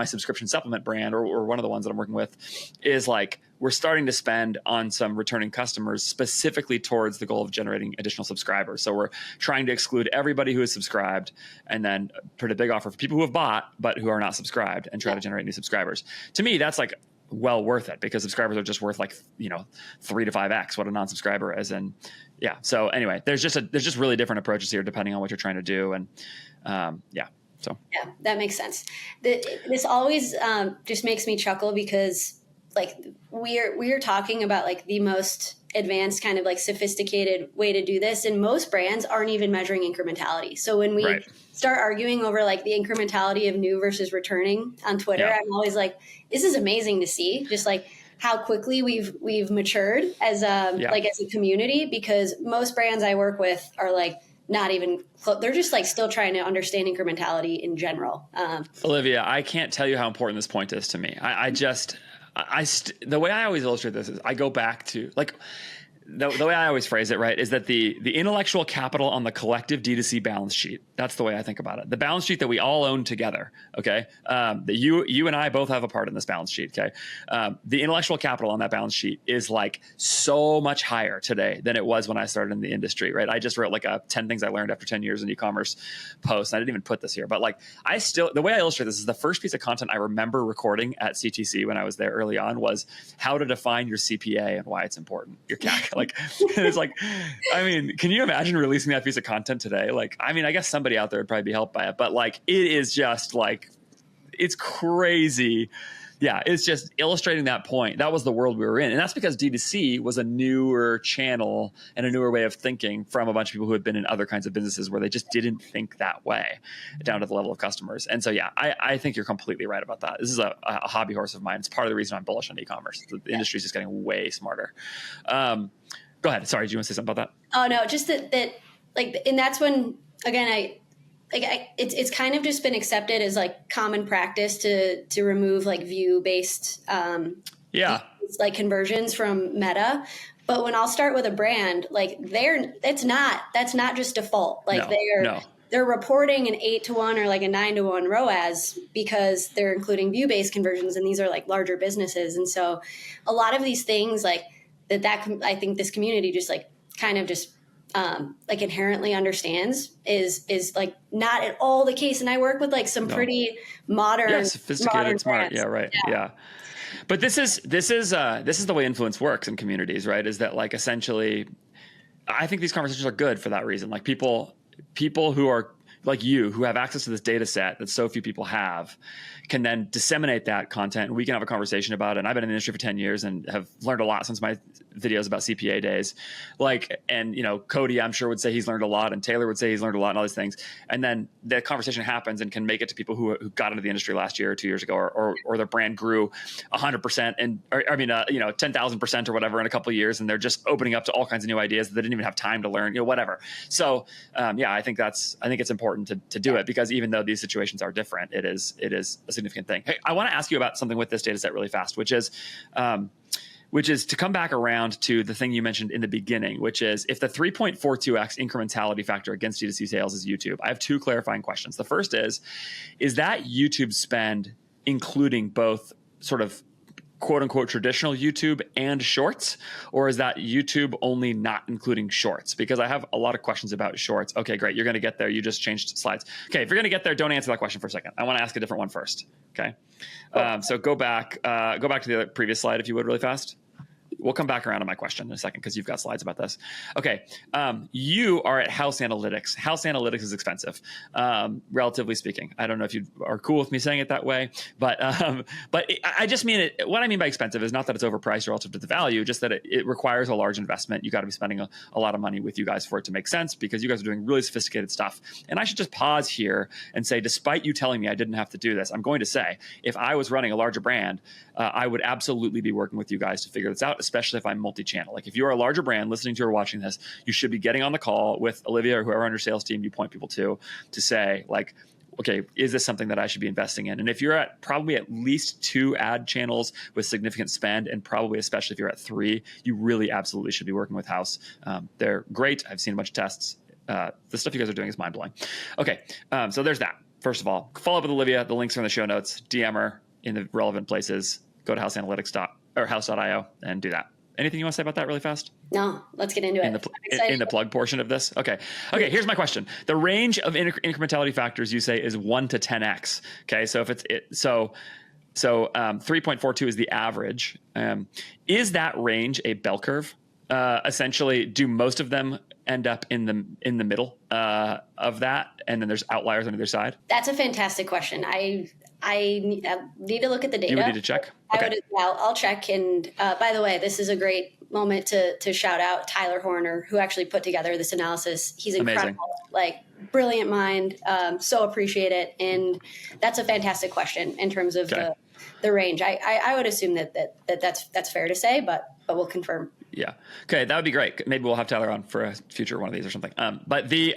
subscription supplement brand, or one of the ones that I'm working with, is like we're starting to spend on some returning customers specifically towards the goal of generating additional subscribers. So we're trying to exclude everybody who is subscribed, and then put a big offer for people who have bought but who are not subscribed, and try to generate new subscribers. To me, that's like well worth it, because subscribers are just worth like 3 to 5x what a non-subscriber is. And yeah, so anyway, there's just really different approaches here depending on what you're trying to do. And so yeah, that makes sense. This always just makes me chuckle, because like we're talking about like the most advanced kind of like sophisticated way to do this, and most brands aren't even measuring incrementality. So when we start arguing over like the incrementality of new versus returning on Twitter, I'm always like, this is amazing to see, just like how quickly we've matured as like as a community, because most brands I work with are like not even they're just like still trying to understand incrementality in general. Olivia, I can't tell you how important this point is to me. The way I always illustrate this is I go back to like the way I always phrase it, right, is that the intellectual capital on the collective D2C balance sheet, that's the way I think about it. The balance sheet that we all own together, okay, that you and I both have a part in this balance sheet, okay? The intellectual capital on that balance sheet is like so much higher today than it was when I started in the industry, right? I just wrote like a 10 things I learned after 10 years in e-commerce post. I didn't even put this here, but like the way I illustrate this is the first piece of content I remember recording at CTC when I was there early on was how to define your CPA and why it's important, your CAC. Like, it's like, I mean, can you imagine releasing that piece of content today? Like, I mean, I guess somebody out there would probably be helped by it, but like, it is just like, it's crazy. Yeah, it's just illustrating that point. That was the world we were in. And that's because D2C was a newer channel and a newer way of thinking from a bunch of people who had been in other kinds of businesses where they just didn't think that way down to the level of customers. And so, yeah, I think you're completely right about that. This is a hobby horse of mine. It's part of the reason I'm bullish on e-commerce. The industry is just getting way smarter. Go ahead. Sorry, do you want to say something about that? Oh, no, just that like, and that's when, again, it's kind of just been accepted as like common practice to remove like view based like conversions from Meta. But when I'll start with a brand, like that's not just default. Like they're reporting an 8-to-1 or like a 9-to-1 ROAS because they're including view based conversions, and these are like larger businesses. And so a lot of these things like that I think this community just like kind of just like inherently understands is like not at all the case. And I work with like some pretty modern, sophisticated, smart. brands. Yeah. Right. Yeah. But this is the way influence works in communities, right? Is that like, essentially, I think these conversations are good for that reason. Like people who are like you, who have access to this data set that so few people have, can then disseminate that content, and we can have a conversation about it. And I've been in the industry for 10 years and have learned a lot since my videos about CPA days. Like, and Cody, I'm sure, would say he's learned a lot, and Taylor would say he's learned a lot, and all these things. And then the conversation happens and can make it to people who got into the industry last year or 2 years ago, or their brand grew 100% and 10,000% or whatever in a couple of years, and they're just opening up to all kinds of new ideas that they didn't even have time to learn, whatever. So I think it's important to do it, because even though these situations are different, it is a significant thing. Hey, I want to ask you about something with this data set really fast, which is to come back around to the thing you mentioned in the beginning, which is if the 3.42x incrementality factor against D2C sales is YouTube. I have two clarifying questions. The first is that YouTube spend including both sort of quote unquote traditional YouTube and shorts, or is that YouTube only not including shorts? Because I have a lot of questions about shorts. Okay, great. You're going to get there. You just changed slides. Okay. If you're going to get there, don't answer that question for a second. I want to ask a different one first. Okay. So go back to the previous slide, if you would, really fast. We'll come back around to my question in a second, because you've got slides about this. Okay. You are at House Analytics. House Analytics is expensive, relatively speaking. I don't know if you are cool with me saying it that way, but I just mean it. What I mean by expensive is not that it's overpriced relative to the value, just that it requires a large investment. You got to be spending a lot of money with you guys for it to make sense, because you guys are doing really sophisticated stuff. And I should just pause here and say, despite you telling me I didn't have to do this, I'm going to say, if I was running a larger brand, I would absolutely be working with you guys to figure this out, especially if I'm multi-channel. Like if you're a larger brand listening to or watching this, you should be getting on the call with Olivia or whoever on your sales team you point people to say, like, okay, is this something that I should be investing in? And if you're at probably at least 2 ad channels with significant spend, and probably especially if you're at 3, you really absolutely should be working with House. They're great. I've seen a bunch of tests. The stuff you guys are doing is mind-blowing. Okay, so there's that. First of all, follow up with Olivia. The links are in the show notes. DM her in the relevant places. Go to house.io and do that. Anything you want to say about that really fast? No, let's get into it. In the plug portion of this? Okay, here's my question. The range of incrementality factors you say is 1 to 10x. Okay, so if it's 3.42 is the average. Is that range a bell curve? Essentially, do most of them end up in the middle of that, and then there's outliers on either side? That's a fantastic question. I need to look at the data. You would need to check? Okay. I'll check. And by the way, this is a great moment to shout out Tyler Horner, who actually put together this analysis. He's incredible, brilliant mind. So appreciate it. And that's a fantastic question in terms of the range. I would assume that's fair to say, but we'll confirm. Yeah. Okay. That would be great. Maybe we'll have Tyler on for a future one of these or something. But the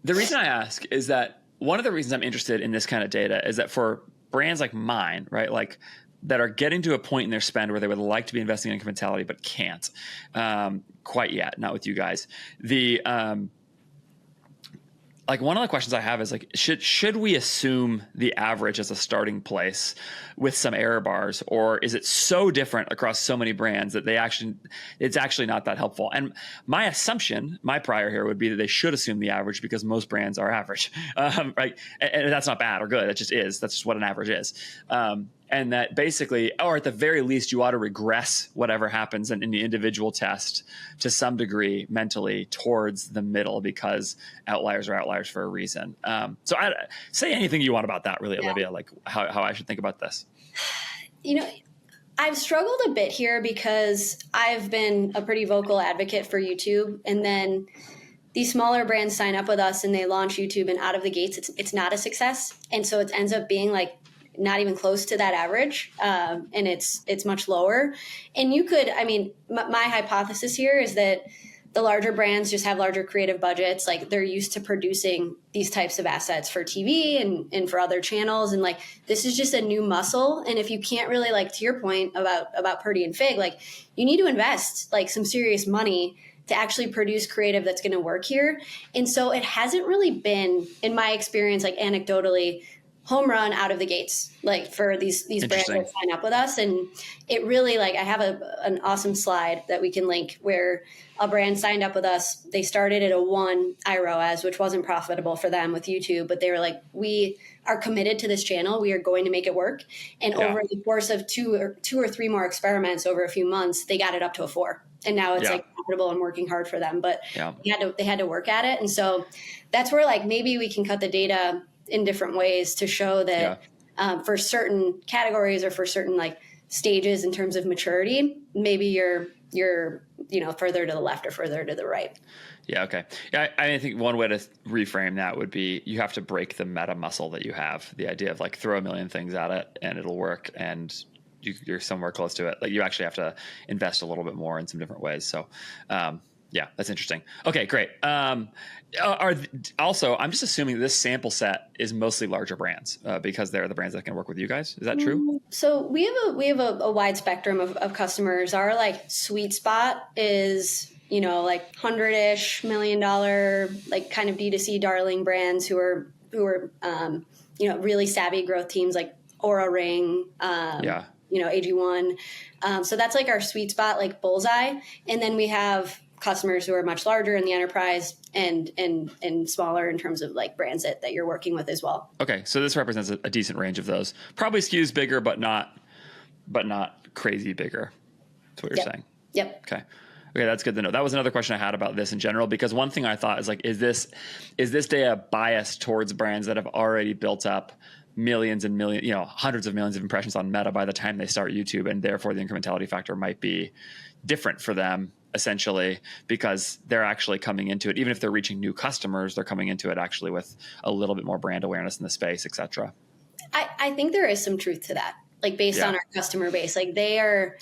reason I ask is that one of the reasons I'm interested in this kind of data is that for brands like mine, right, like that are getting to a point in their spend where they would like to be investing in incrementality but can't quite yet, not with you guys. One of the questions I have is should we assume the average as a starting place with some error bars, or is it so different across so many brands that it's actually not that helpful? And my assumption, my prior here would be that they should assume the average, because most brands are average, right? And that's not bad or good. It just is. That's just what an average is. And that basically, or at the very least, you ought to regress whatever happens in the individual test to some degree mentally towards the middle, because outliers are outliers for a reason. So say anything you want about that, really, Olivia, like how I should think about this. I've struggled a bit here because I've been a pretty vocal advocate for YouTube, and then these smaller brands sign up with us and they launch YouTube, and out of the gates, it's not a success. And so it ends up being not even close to that average. And it's much lower. And my hypothesis here is that the larger brands just have larger creative budgets. Like, they're used to producing these types of assets for TV and for other channels. And this is just a new muscle. And if you can't really, to your point about Purdy and Fig, you need to invest some serious money to actually produce creative that's going to work here. And so it hasn't really been, in my experience, anecdotally, home run out of the gates, for these brands that sign up with us. And it really, I have an awesome slide that we can link where a brand signed up with us. They started at a 1 iROAS, which wasn't profitable for them with YouTube, but they were we are committed to this channel. We are going to make it work. And over the course of two or three more experiments over a few months, they got it up to a 4. And now it's profitable and working hard for them, but Yeah. they had to work at it. And so that's where like maybe we can cut the data in different ways to show that for certain categories or for certain like stages in terms of maturity, maybe you're further to the left or further to the right. Yeah. Okay. Yeah. I think one way to reframe that would be you have to break the meta muscle that you have. The idea of like throw a million things at it and it'll work, and you're somewhere close to it. Like you actually have to invest a little bit more in some different ways. So, yeah, that's interesting. Okay, great. Also, I'm just assuming this sample set is mostly larger brands because they're the brands that can work with you guys. Is that true? So we have a wide spectrum of customers. Our like sweet spot is, like $100-ish million, like kind of D2C darling brands who are really savvy growth teams like Aura Ring, AG1. So that's like our sweet spot, like bullseye. And then we have customers who are much larger in the enterprise and smaller in terms of like brands that you're working with as well. Okay. So this represents a decent range of those. Probably skews bigger, but not crazy bigger. That's what you're saying. Yep. Okay. Okay, that's good to know. That was another question I had about this in general, because one thing I thought is like, is this data biased towards brands that have already built up millions and millions, hundreds of millions of impressions on Meta by the time they start YouTube, and therefore the incrementality factor might be different for them essentially because they're actually coming into it, even if they're reaching new customers, they're coming into it actually with a little bit more brand awareness in the space, et cetera. I think there is some truth to that, like based on our customer base. Like they are,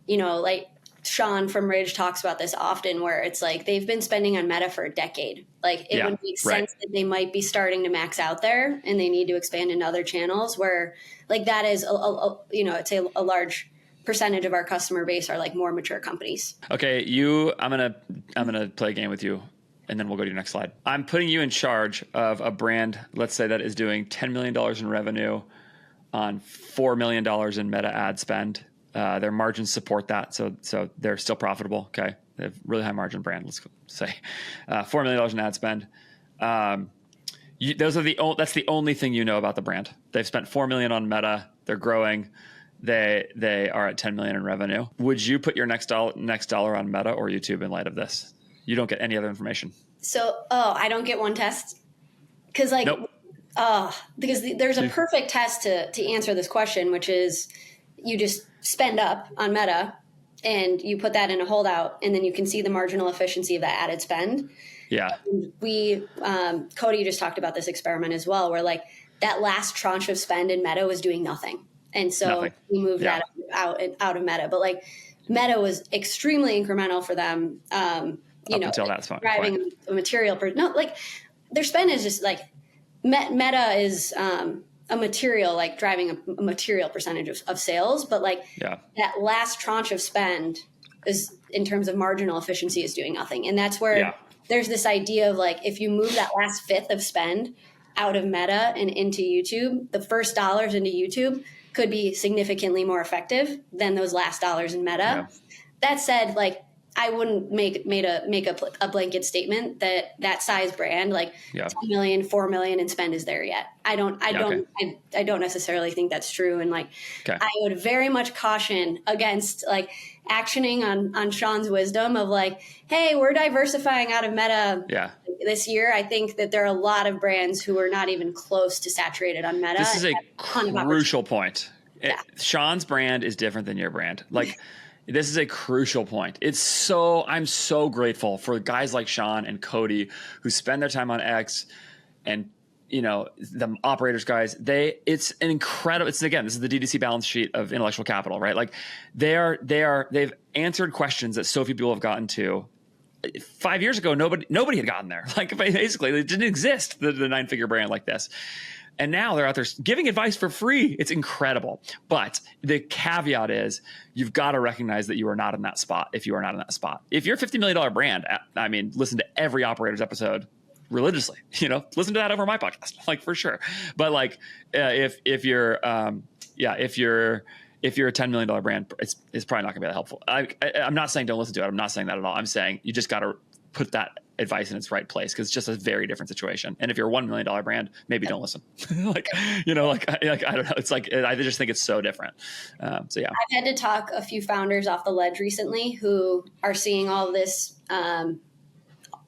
like Sean from Ridge talks about this often, where it's like they've been spending on Meta for a decade. Like it would make sense that they might be starting to max out there and they need to expand into other channels where like that is, I'd say a large percentage of our customer base are like more mature companies. Okay. I'm going to play a game with you and then we'll go to your next slide. I'm putting you in charge of a brand, let's say, that is doing $10 million in revenue on $4 million in Meta ad spend. Their margins support that, so they're still profitable. Okay, they have really high margin brand. Let's say $4 million in ad spend. That's the only thing you know about the brand. They've spent $4 million on Meta. They're growing. They are at $10 million in revenue. Would you put your next dollar on Meta or YouTube in light of this? You don't get any other information. So, I don't get one test because nope. Because there's a perfect test to answer this question, which is you just spend up on Meta and you put that in a holdout and then you can see the marginal efficiency of that added spend. Yeah. We, Cody just talked about this experiment as well, where like that last tranche of spend in Meta was doing nothing. And so we moved that out of Meta, but like Meta was extremely incremental for them. Until that's fine. Driving a material, like their spend is just like Meta is, a material, like driving a material percentage of sales, but like that last tranche of spend is in terms of marginal efficiency is doing nothing. And that's where there's this idea of like, if you move that last fifth of spend out of Meta and into YouTube, the first dollars into YouTube could be significantly more effective than those last dollars in Meta. Yeah. That said, like, I wouldn't make a blanket statement that size brand like 10 million, 4 million in spend is there yet. I don't necessarily think that's true. And like, I would very much caution against like actioning on Sean's wisdom of like, hey, we're diversifying out of Meta this year. I think that there are a lot of brands who are not even close to saturated on Meta. This is a crucial point. Sean's brand is different than your brand. Like, this is a crucial point. I'm so grateful for guys like Sean and Cody who spend their time on X and, the operators guys, it's an incredible, this is the DTC balance sheet of intellectual capital, right? Like they've answered questions that so few people have gotten to. 5 years ago, nobody had gotten there. Like basically it didn't exist, the 9-figure brand like this. And now they're out there giving advice for free. It's incredible. But the caveat is you've got to recognize that you are not in that spot if you are not in that spot. If you're a $50 million brand, I mean, listen to every operator's episode religiously, listen to that over my podcast, like for sure. But like if you're a $10 million brand, it's probably not gonna be that helpful. I'm not saying don't listen to it. I'm not saying that at all. I'm saying you just got to put that advice in its right place, because it's just a very different situation. And if you're a $1 million brand, maybe don't listen. I don't know. It's like, I just think it's so different. So yeah. I've had to talk a few founders off the ledge recently who are seeing all of this,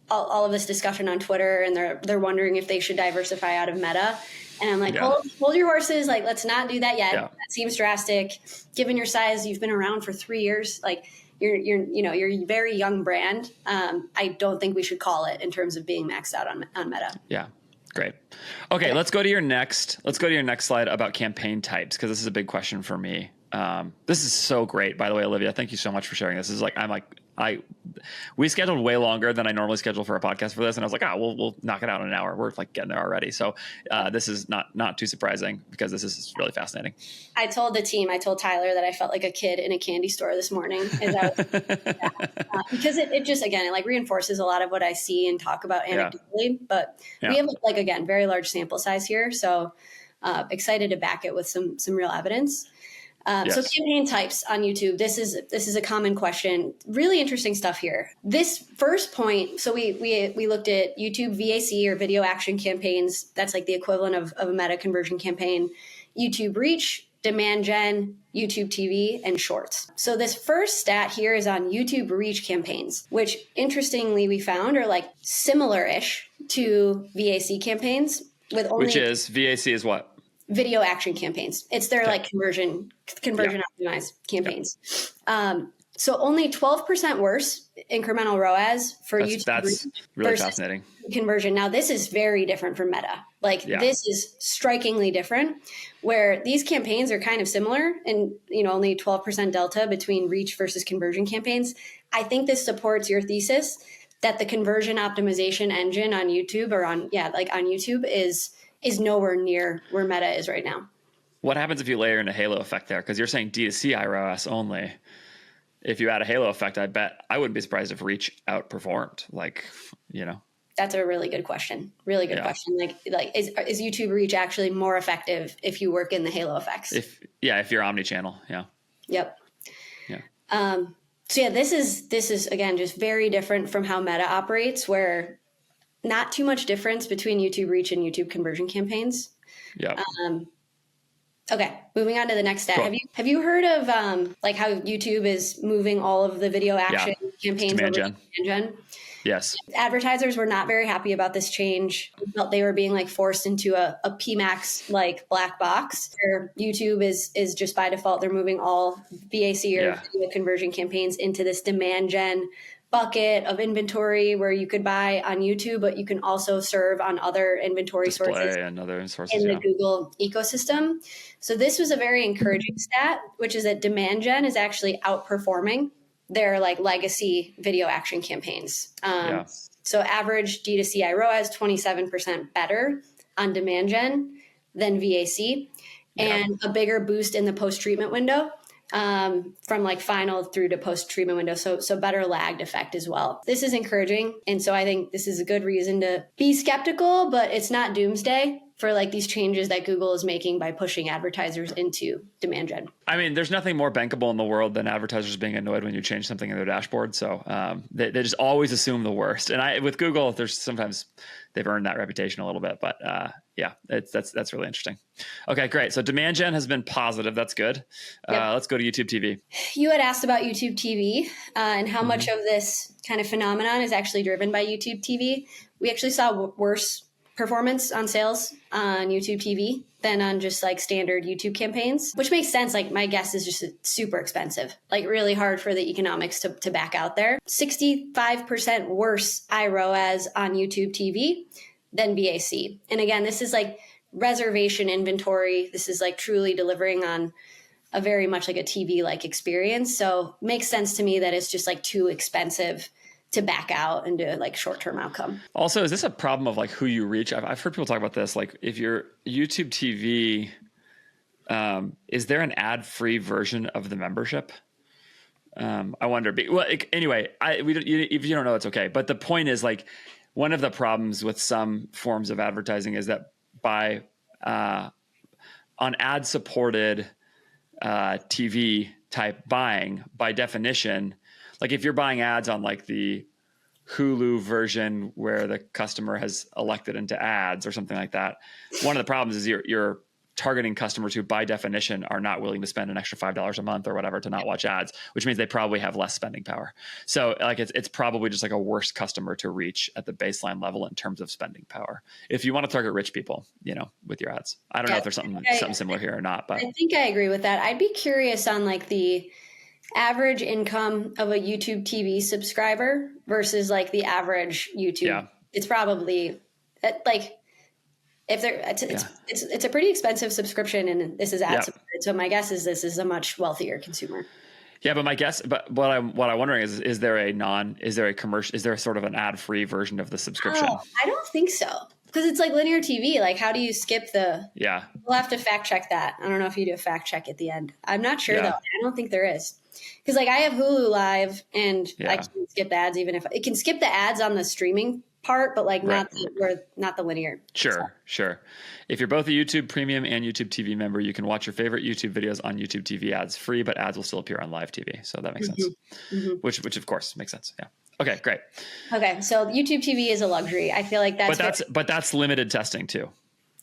all of this discussion on Twitter, and they're wondering if they should diversify out of Meta. And I'm like, hold your horses. Like, let's not do that yet. Yeah. That seems drastic. Given your size, you've been around for 3 years. Like, you're a very young brand. I don't think we should call it in terms of being maxed out on Meta. Yeah. Great. Okay. Let's go to your next slide about campaign types, because this is a big question for me. This is so great, by the way, Olivia. Thank you so much for sharing this. This is we scheduled way longer than I normally schedule for a podcast for this. And I was like, we'll knock it out in an hour. We're like getting there already. So, this is not too surprising, because this is really fascinating. I told the team, Tyler, that I felt like a kid in a candy store this morning. Because it just, again, it reinforces a lot of what I see and talk about anecdotally, but we have again, very large sample size here. So, excited to back it with some real evidence. So campaign types on YouTube, this is a common question. Really interesting stuff here. This first point, so we looked at YouTube VAC, or video action campaigns. That's like the equivalent of a Meta conversion campaign, YouTube reach, demand gen, YouTube TV, and shorts. So this first stat here is on YouTube reach campaigns, which interestingly we found are like similar-ish to VAC campains, with only— Which is, VAC is what? Video action campaigns. It's their like conversion optimized campaigns. So only 12% worse incremental ROAS for YouTube. That's really fascinating. Conversion. Now this is very different from Meta. This is strikingly different, where these campaigns are kind of similar, and only 12% delta between reach versus conversion campaigns. I think this supports your thesis that the conversion optimization engine on YouTube, or on YouTube, is nowhere near where Meta is right now. What happens if you layer in a halo effect there? Because you're saying D2C iROAS only. If you add a halo effect, I wouldn't be surprised if reach outperformed. That's a really good question. Really good question. Is YouTube reach actually more effective if you work in the halo effects? If you're omni-channel. Yeah. Yep. Yeah. This is again just very different from how Meta operates, where not too much difference between YouTube reach and YouTube conversion campaigns. Yeah. Okay, moving on to the next stat. Cool. Have you heard of how YouTube is moving all of the video action campaigns demand over to demand gen? Yes. Advertisers were not very happy about this change. Felt they were being forced into a PMax black box, where YouTube is just by default, they're moving all VAC or video conversion campaigns into this demand gen bucket of inventory, where you could buy on YouTube, but you can also serve on other inventory sources and other sources in the Google ecosystem. So this was a very encouraging stat, which is that demand gen is actually outperforming their legacy video action campaigns. So average D2C iROAS 27% better on demand gen than VAC, and a bigger boost in the post-treatment window. From final through to post-treatment window. So better lagged effect as well. This is encouraging. And so I think this is a good reason to be skeptical, but it's not doomsday for these changes that Google is making by pushing advertisers into demand gen. I mean, there's nothing more bankable in the world than advertisers being annoyed when you change something in their dashboard. So they just always assume the worst. And with Google, there's sometimes they've earned that reputation a little bit, but that's really interesting. Okay, great. So demand gen has been positive. That's good. Let's go to YouTube TV. You had asked about YouTube TV and how much of this kind of phenomenon is actually driven by YouTube TV. We actually saw worse performance on sales on YouTube TV than on just standard YouTube campaigns, which makes sense. My guess is just super expensive, really hard for the economics to back out there. 65% worse iROAS on YouTube TV than VAC. And again, this is reservation inventory. This is truly delivering on a very much a TV experience. So makes sense to me that it's just too expensive to back out and do short-term outcome. Also, is this a problem of who you reach? I've heard people talk about this. If you're YouTube TV, is there an ad-free version of the membership? I wonder. Well, anyway, if you don't know, it's okay. But the point is one of the problems with some forms of advertising is that by on ad-supported TV type buying, by definition, if you're buying ads on the Hulu version where the customer has elected into ads or something like that. One of the problems is you're targeting customers who by definition are not willing to spend an extra $5 a month or whatever to not watch ads, which means they probably have less spending power. So like it's probably just like a worse customer to reach at the baseline level in terms of spending power. If you want to target rich people, with your ads. I don't know if there's something similar here or not, but I think I agree with that. I'd be curious on like the average income of a YouTube TV subscriber versus like the average YouTube. Yeah. It's probably like if they're it's a pretty expensive subscriction, and this is ad supported. So my guess is this is a much wealthier consumer. Yeah, but my guess, but what I'm wondering is there a commercial, is there sort of an ad-free version of the subscription? Oh, I don't think so. Because it's like linear TV. Like, how do you skip the? Yeah. We'll have to fact check that. I don't know if you do a fact check at the end. I'm not sure though. I don't think there is. Because like I have Hulu Live, and I can skip the ads even if it can skip the ads on the streaming part, but like not the linear. Sure. If you're both a YouTube Premium and YouTube TV member, you can watch your favorite YouTube videos on YouTube TV ads free, but ads will still appear on live TV. So that makes sense. Mm-hmm. Which of course makes sense. Yeah. Okay, great. Okay, so YouTube TV is a luxury. I feel like but that's limited testing too.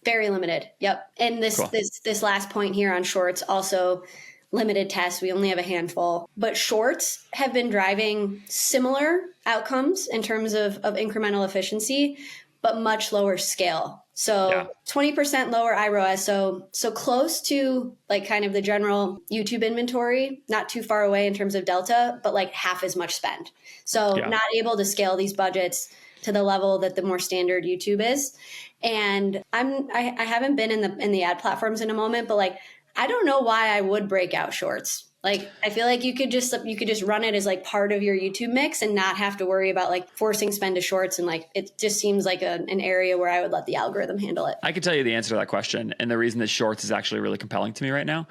Very limited. Yep. And this last point here on Shorts also limited tests. We only have a handful, but Shorts have been driving similar outcomes in terms of incremental efficiency, but much lower scale. So 20% lower iROAS. So close to like kind of the general YouTube inventory, not too far away in terms of delta, but like half as much spend. So not able to scale these budgets to the level that the more standard YouTube is. And I haven't been in the ad platforms in a moment, but like, I don't know why I would break out Shorts. Like, I feel like you could just run it as like part of your YouTube mix and not have to worry about like forcing spend to Shorts. And like, it just seems like an area where I would let the algorithm handle it. I can tell you the answer to that question. And the reason that Shorts is actually really compelling to me right now,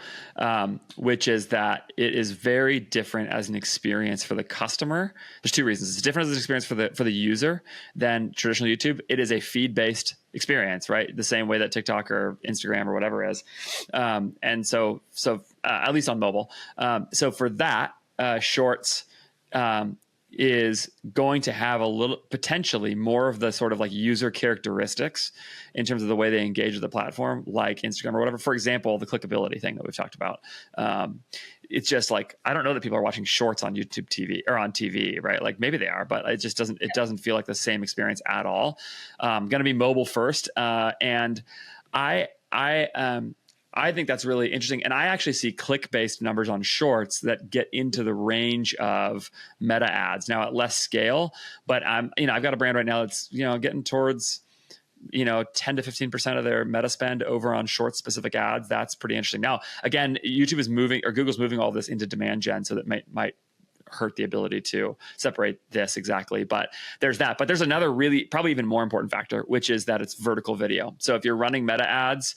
which is that it is very different as an experience for the customer. There's two reasons. It's different as an experience for the user than traditional YouTube. It is a feed-based experience, right? The same way that TikTok or Instagram or whatever is. And so at least on mobile. So for that, Shorts is going to have a little, potentially more of the sort of like user characteristics in terms of the way they engage with the platform, like Instagram or whatever. For example, the clickability thing that we've talked about. It's just like, I don't know that people are watching Shorts on YouTube TV or on TV, right? Like maybe they are, but it just doesn't feel like the same experience at all. Going to be mobile first. And I think that's really interesting. And I actually see click-based numbers on Shorts that get into the range of Meta ads now at less scale. But I've got a brand right now that's, getting towards, 10 to 15% of their Meta spend over on Shorts specific ads. That's pretty interesting. Now, again, YouTube is moving, or Google's moving all this into demand gen, so that might hurt the ability to separate this exactly. But there's that. But there's another really, probably even more important factor, which is that it's vertical video. So if you're running Meta ads,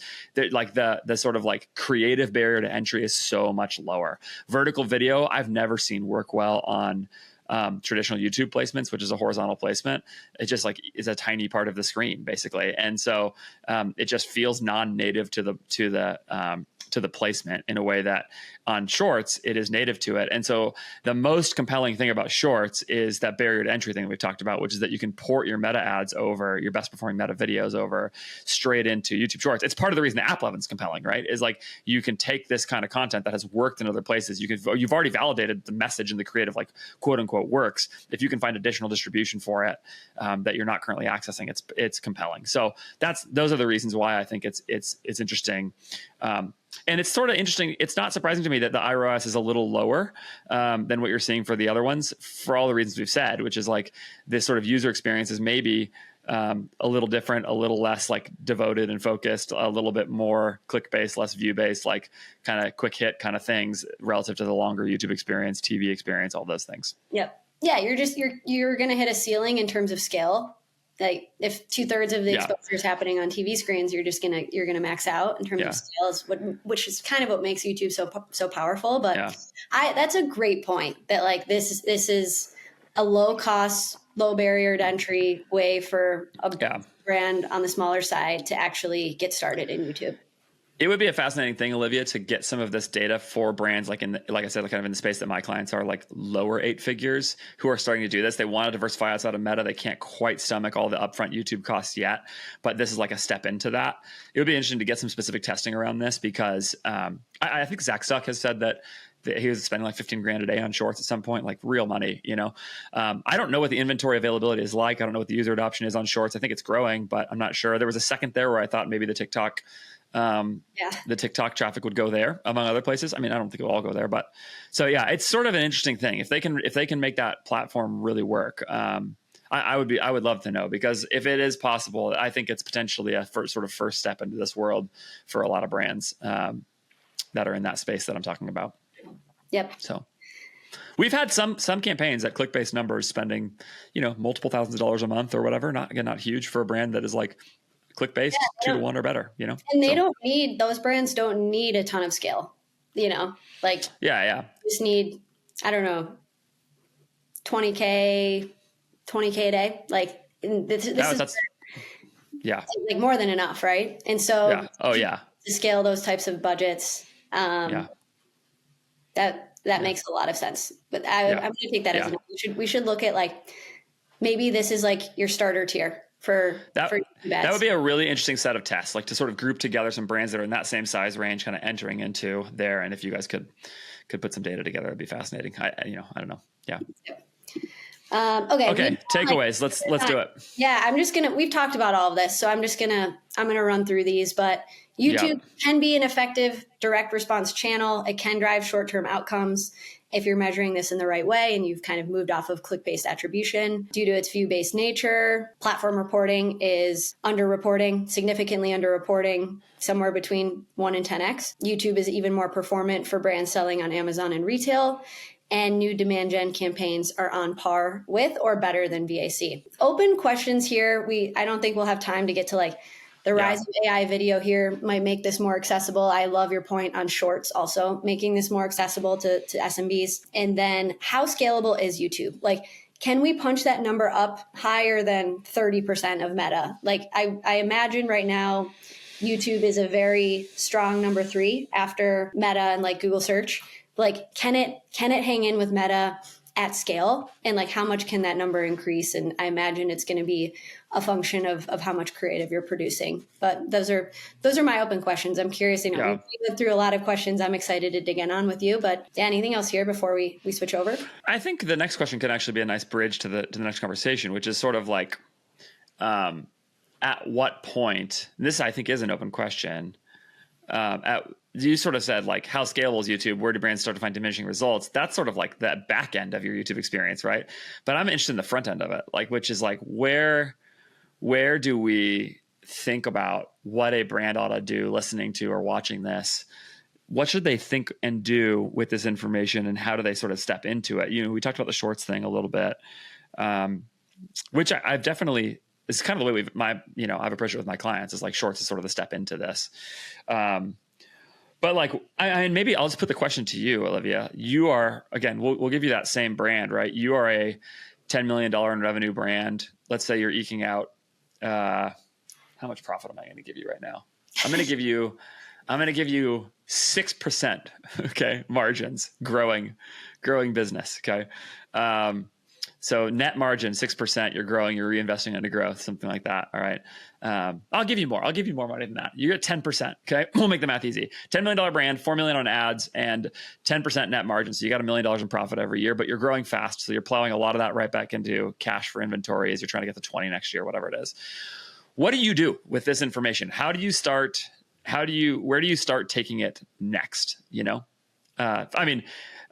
like the sort of like creative barrier to entry is so much lower. Vertical video, I've never seen work well on traditional YouTube placements, which is a horizontal placement. It just like is a tiny part of the screen basically. And so it just feels non-native to the placement in a way that on Shorts, it is native to it. And so the most compelling thing about Shorts is that barrier to entry thing that we've talked about, which is that you can port your Meta ads over, your best performing Meta videos over straight into YouTube Shorts. It's part of the reason the app level is compelling, right? Is like you can take this kind of content that has worked in other places. You've already validated the message and the creative, like quote unquote works. If you can find additional distribution for it that you're not currently accessing, it's compelling. So those are the reasons why I think it's interesting. And it's sort of interesting. It's not surprising to me that the iROAS is a little lower than what you're seeing for the other ones, for all the reasons we've said, which is like this sort of user experience is maybe a little different, a little less like devoted and focused, a little bit more click-based, less view-based, like kind of quick hit kind of things relative to the longer YouTube experience, TV experience, all those things. Yep. Yeah, you're going to hit a ceiling in terms of scale. Like if 2/3 of the exposure is happening on TV screens, you're gonna max out in terms of scale, which is kind of what makes YouTube so powerful. But that's a great point that like this is a low cost, low barrier to entry way for a brand on the smaller side to actually get started in YouTube. It would be a fascinating thing, Olivia, to get some of this data for brands like like I said, kind of in the space that my clients are, like lower 8 figures, who are starting to do this. They want to diversify outside of Meta. They can't quite stomach all the upfront YouTube costs yet, but this is like a step into that. It would be interesting to get some specific testing around this because I think Zach Suck has said that he was spending like 15 grand a day on shorts at some point, like real money, you know. I don't know what the inventory availability is like. I don't know what the user adoption is on shorts. I think it's growing, but I'm not sure. There was a second there where I thought maybe the TikTok traffic would go there among other places. I mean, I don't think it will all go there, but so yeah, it's sort of an interesting thing. If they can make that platform really work, I would love to know, because if it is possible, I think it's potentially a first step into this world for a lot of brands that are in that space that I'm talking about. Yep. So we've had some campaigns at click-based numbers spending, multiple thousands of dollars a month or whatever. Not huge for a brand that is like click-based, 2 to 1 or better, And those brands don't need a ton of scale, like just need, I don't know, 20K a day. Like this is like more than enough. Right. And so to scale those types of budgets, that makes a lot of sense. But I'm going to take that as we should look at like, maybe this is like your starter tier for that would be a really interesting set of tests, like to sort of group together some brands that are in that same size range, kind of entering into there. And if you guys could put some data together, it'd be fascinating. I don't know. Yeah. Okay. Takeaways. Let's do it. Yeah. We've talked about all of this, so I'm going to run through these, but YouTube can be an effective direct response channel. It can drive short-term outcomes if you're measuring this in the right way and you've kind of moved off of click-based attribution. Due to its view-based nature, platform reporting is underreporting, significantly underreporting, somewhere between 1 and 10x. YouTube is even more performant for brands selling on Amazon and retail, and new demand gen campaigns are on par with or better than VAC. Open questions here. I don't think we'll have time to get to like the rise of AI video here might make this more accessible. I love your point on shorts also, making this more accessible to SMBs. And then how scalable is YouTube? Like, can we punch that number up higher than 30% of Meta? Like, I imagine right now, YouTube is a very strong number 3 after Meta and like Google search. Like, can it hang in with Meta at scale? And like, how much can that number increase? And I imagine it's going to be a function of how much creative you're producing. But those are my open questions. I'm curious. We went through a lot of questions. I'm excited to dig in on with you. But Dan, anything else here before we switch over? I think the next question could actually be a nice bridge to the next conversation, which is sort of like, at what point? This I think is an open question. You sort of said like, how scalable is YouTube? Where do brands start to find diminishing results? That's sort of like that back end of your YouTube experience, right? But I'm interested in the front end of it, like, which is like, where do we think about what a brand ought to do listening to or watching this? What should they think and do with this information, and how do they sort of step into it? We talked about the shorts thing a little bit, which I've definitely, it's kind of the way I've approached it with my clients, is like shorts is sort of the step into this. But like, and maybe I'll just put the question to you, Olivia. You are, again, we'll give you that same brand, right? You are a $10 million in revenue brand. Let's say you're eking out, how much profit am I going to give you right now? I'm going to give you 6%. Okay. Margins, growing business. Okay. So net margin, 6%, you're growing, you're reinvesting into growth, something like that. All right. I'll give you more money than that. You get 10%. Okay. We'll make the math easy. $10 million brand, $4 million on ads, and 10% net margin. So you got $1 million in profit every year, but you're growing fast. So you're plowing a lot of that right back into cash for inventory as you're trying to get to 20 next year, whatever it is. What do you do with this information? Where do you start taking it next?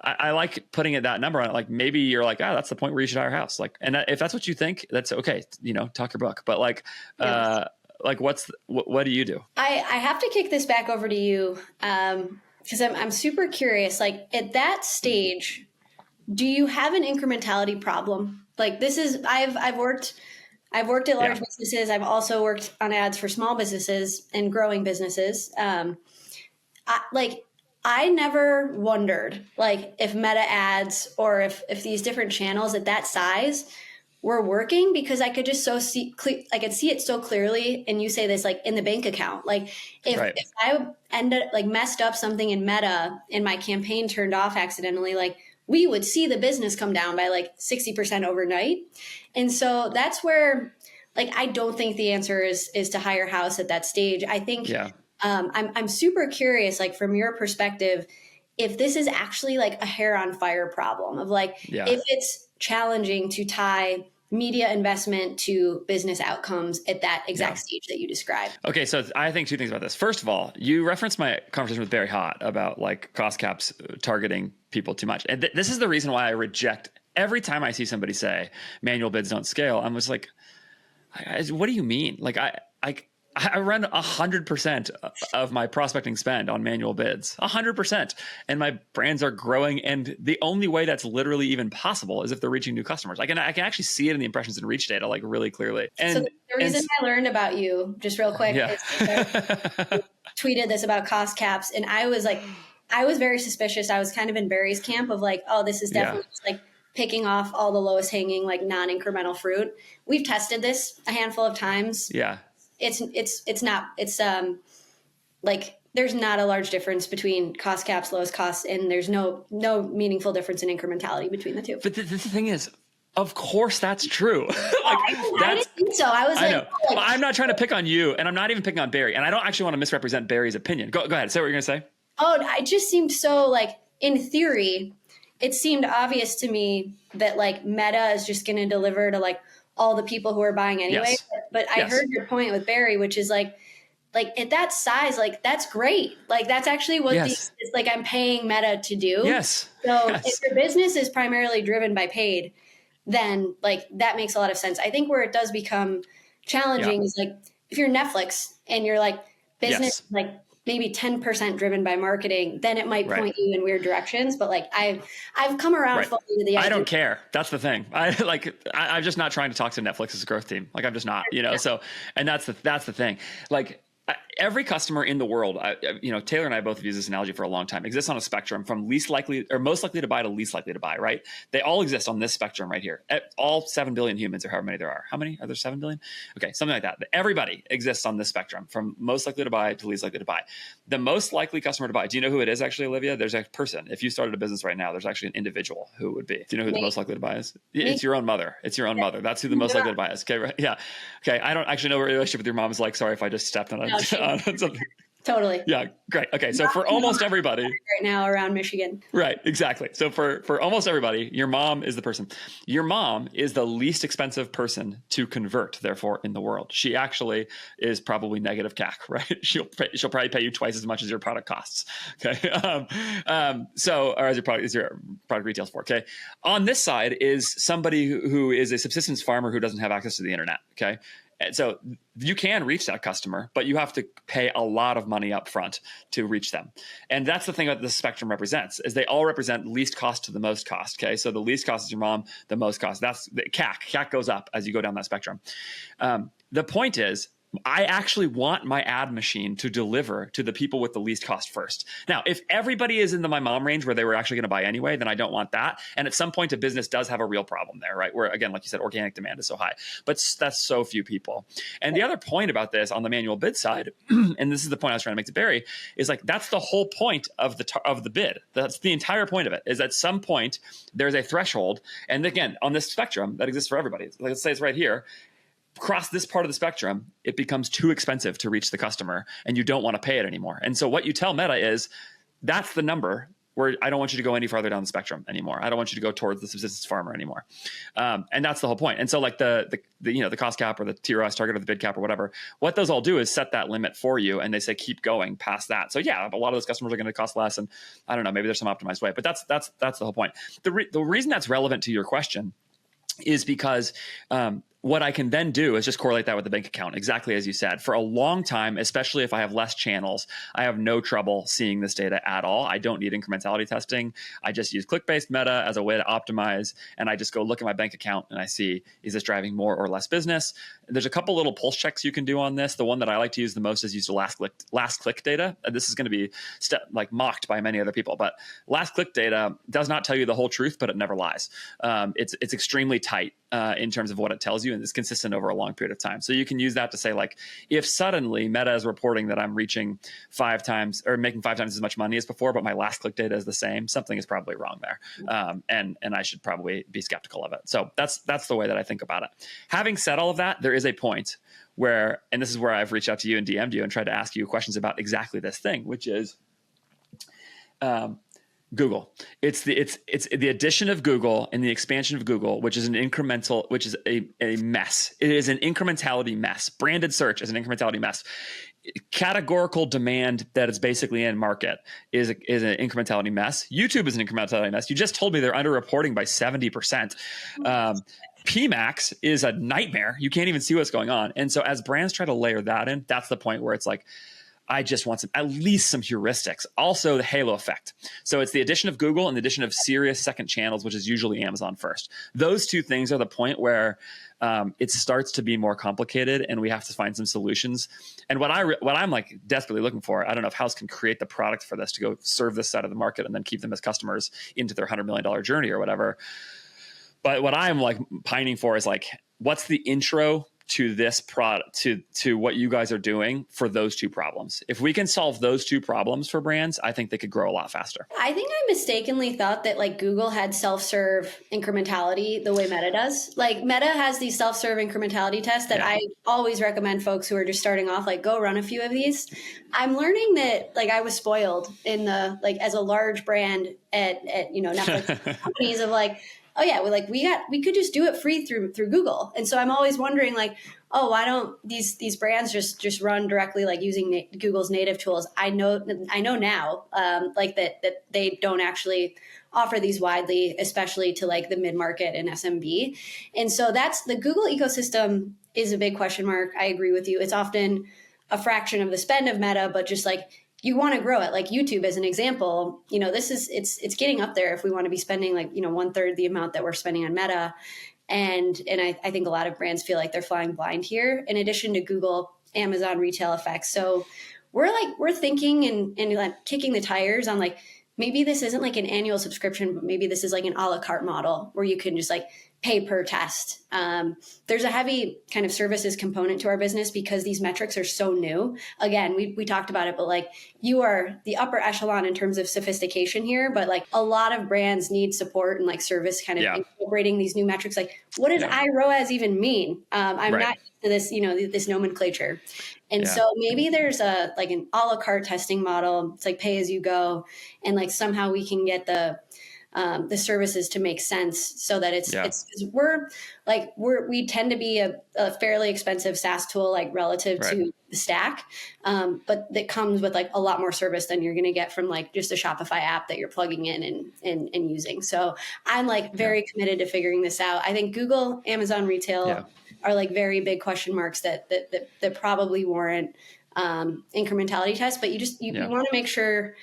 I like putting it that number on it. Like, maybe you're like, that's the point where you should hire a house. Like, and if that's what you think, that's okay. Talk your book. But like, what do you do? I have to kick this back over to you because I'm super curious. Like, at that stage, do you have an incrementality problem? Like, this is I've worked at large businesses. I've also worked on ads for small businesses and growing businesses. I never wondered, like, if Meta ads or if these different channels at that size were working because I could just I could see it so clearly. And you say this like in the bank account, like if I ended like messed up something in Meta and my campaign turned off accidentally, like we would see the business come down by like 60% overnight. And so that's where like, I don't think the answer is to hire house at that stage. I think I'm super curious, like from your perspective, if this is actually like a hair on fire problem of like, if it's challenging to tie media investment to business outcomes at that exact stage that you described. Okay. So I think two things about this. First of all, you referenced my conversation with Barry Hott about like cost caps targeting people too much. And this is the reason why I reject every time I see somebody say manual bids don't scale. I'm just like, what do you mean? Like I run 100% of my prospecting spend on manual bids, 100%. And my brands are growing. And the only way that's literally even possible is if they're reaching new customers. I can actually see it in the impressions and reach data, like really clearly. And so the reason I learned about you, just real quick, is you tweeted this about cost caps. And I was very suspicious. I was kind of in Barry's camp of like, oh, this is definitely just like picking off all the lowest hanging, like non-incremental fruit. We've tested this a handful of times. Yeah. It's like there's not a large difference between cost caps, lowest costs, and there's no meaningful difference in incrementality between the two. But the thing is, of course that's true. I didn't think so. I was I'm not trying to pick on you, and I'm not even picking on Barry, and I don't actually want to misrepresent Barry's opinion. Go ahead. Say what you're going to say. Oh, it just seemed so like in theory, it seemed obvious to me that like Meta is just going to deliver to like all the people who are buying anyway. Yes. But I heard your point with Barry, which is like at that size, like that's great. Like that's actually what it's like I'm paying Meta to do. Yes. So if your business is primarily driven by paid, then like that makes a lot of sense. I think where it does become challenging is like if you're Netflix and you're like business like maybe 10% driven by marketing, then it might point you in weird directions. But like I've come around fully to the idea. I don't care. That's the thing. I'm just not trying to talk to Netflix's growth team. Like I'm just not, so, and that's the thing. Like every customer in the world, Taylor and I both have used this analogy for a long time, exists on a spectrum from least likely or most likely to buy to least likely to buy, right? They all exist on this spectrum right here. All 7 billion humans or however many there are. How many? Are there 7 billion? Okay, something like that. Everybody exists on this spectrum from most likely to buy to least likely to buy. The most likely customer to buy, do you know who it is actually, Olivia? There's a person. If you started a business right now, there's actually an individual who it would be. Do you know who the most likely to buy is? It's your own mother. It's your own mother. That's who the most likely to buy is. Okay, right? Yeah. Okay, I don't actually know what your relationship with your mom is like. Sorry if I just stepped on something. Totally. Yeah, great. Okay, so for almost everybody right now around Michigan. Right, exactly. So for almost everybody, your mom is the person. Your mom is the least expensive person to convert, therefore, in the world. She actually is probably negative CAC, right? She'll probably pay you twice as much as your product costs. Okay, or as your product retails for. Okay, on this side is somebody who is a subsistence farmer who doesn't have access to the internet. Okay. And so you can reach that customer, but you have to pay a lot of money up front to reach them. And that's the thing that the spectrum represents, is they all represent least cost to the most cost. Okay. So the least cost is your mom, the most cost. That's the CAC. CAC goes up as you go down that spectrum. The point is, I actually want my ad machine to deliver to the people with the least cost first. Now, if everybody is in the my mom range where they were actually going to buy anyway, then I don't want that. And at some point, a business does have a real problem there, right? Where, again, like you said, organic demand is so high, but that's so few people. And the other point about this on the manual bid side, and this is the point I was trying to make to Barry, is like that's the whole point of the bid. That's the entire point of it, is at some point there's a threshold. And again, on this spectrum that exists for everybody, let's say it's right here. Across this part of the spectrum, it becomes too expensive to reach the customer and you don't want to pay it anymore. And so what you tell Meta is that's the number where I don't want you to go any farther down the spectrum anymore. I don't want you to go towards the subsistence farmer anymore. And that's the whole point. And so like the cost cap or the TRS target or the bid cap or whatever, what those all do is set that limit for you. And they say, keep going past that. So yeah, a lot of those customers are going to cost less. And I don't know, maybe there's some optimized way, but that's the whole point. The reason that's relevant to your question is because what I can then do is just correlate that with the bank account, exactly as you said. For a long time, especially if I have less channels, I have no trouble seeing this data at all. I don't need incrementality testing. I just use click-based meta as a way to optimize, and I just go look at my bank account and I see, is this driving more or less business? There's a couple little pulse checks you can do on this. The one that I like to use the most is use the last click data. And this is going to be mocked by many other people, but last click data does not tell you the whole truth, but it never lies. It's extremely tight in terms of what it tells you, and it's consistent over a long period of time. So you can use that to say, like, if suddenly Meta is reporting that I'm reaching 5 times or making 5 times as much money as before, but my last click data is the same, something is probably wrong there. And I should probably be skeptical of it. So that's the way that I think about it. Having said all of that, there is a point where, and this is where I've reached out to you and DM'd you and tried to ask you questions about exactly this thing, which is, Google. It's the addition of Google and the expansion of Google, which is a mess. It is an incrementality mess. Branded search is an incrementality mess. Categorical demand that is basically in market is an incrementality mess. YouTube is an incrementality mess. You just told me they're underreporting by 70%. PMAX is a nightmare. You can't even see what's going on. And so as brands try to layer that in, that's the point where it's like, I just want at least some heuristics. Also, the halo effect. So it's the addition of Google and the addition of serious second channels, which is usually Amazon first. Those two things are the point where it starts to be more complicated, and we have to find some solutions. And what I'm like desperately looking for, I don't know if House can create the product for this to go serve this side of the market and then keep them as customers into their $100 million journey or whatever. But what I'm like pining for is like, what's the intro to this product, to what you guys are doing for those two problems? If we can solve those two problems for brands, I think they could grow a lot faster. I think I mistakenly thought that like Google had self-serve incrementality the way Meta does. Like Meta has these self-serve incrementality tests that I always recommend folks who are just starting off, like, go run a few of these. I'm learning that like I was spoiled in the, like, as a large brand at Netflix companies of like, oh yeah, we could just do it free through Google. And so I'm always wondering, like, oh, why don't these brands just run directly, like using Google's native tools? I know now, like that they don't actually offer these widely, especially to like the mid-market and SMB. And so that's the Google ecosystem is a big question mark. I agree with you. It's often a fraction of the spend of Meta, but just like, you want to grow it. Like YouTube as an example, it's getting up there if we want to be spending like, 1/3 the amount that we're spending on Meta. And I think a lot of brands feel like they're flying blind here, in addition to Google, Amazon retail effects. So we're thinking and like kicking the tires on like, maybe this isn't like an annual subscription, but maybe this is like an a la carte model where you can just like pay per test. There's a heavy kind of services component to our business because these metrics are so new. Again, we talked about it, but like you are the upper echelon in terms of sophistication here, but like a lot of brands need support and like service kind of incorporating these new metrics. Like, what does iROAS even mean? I'm not used to this, this nomenclature. And so maybe there's an a la carte testing model. It's like pay as you go. And like somehow we can get the services to make sense so that it's we tend to be a fairly expensive SaaS tool, like relative to the stack. But that comes with like a lot more service than you're going to get from like just a Shopify app that you're plugging in and using. So I'm like very committed to figuring this out. I think Google, Amazon retail are like very big question marks that probably warrant incrementality tests, but you want to make sure,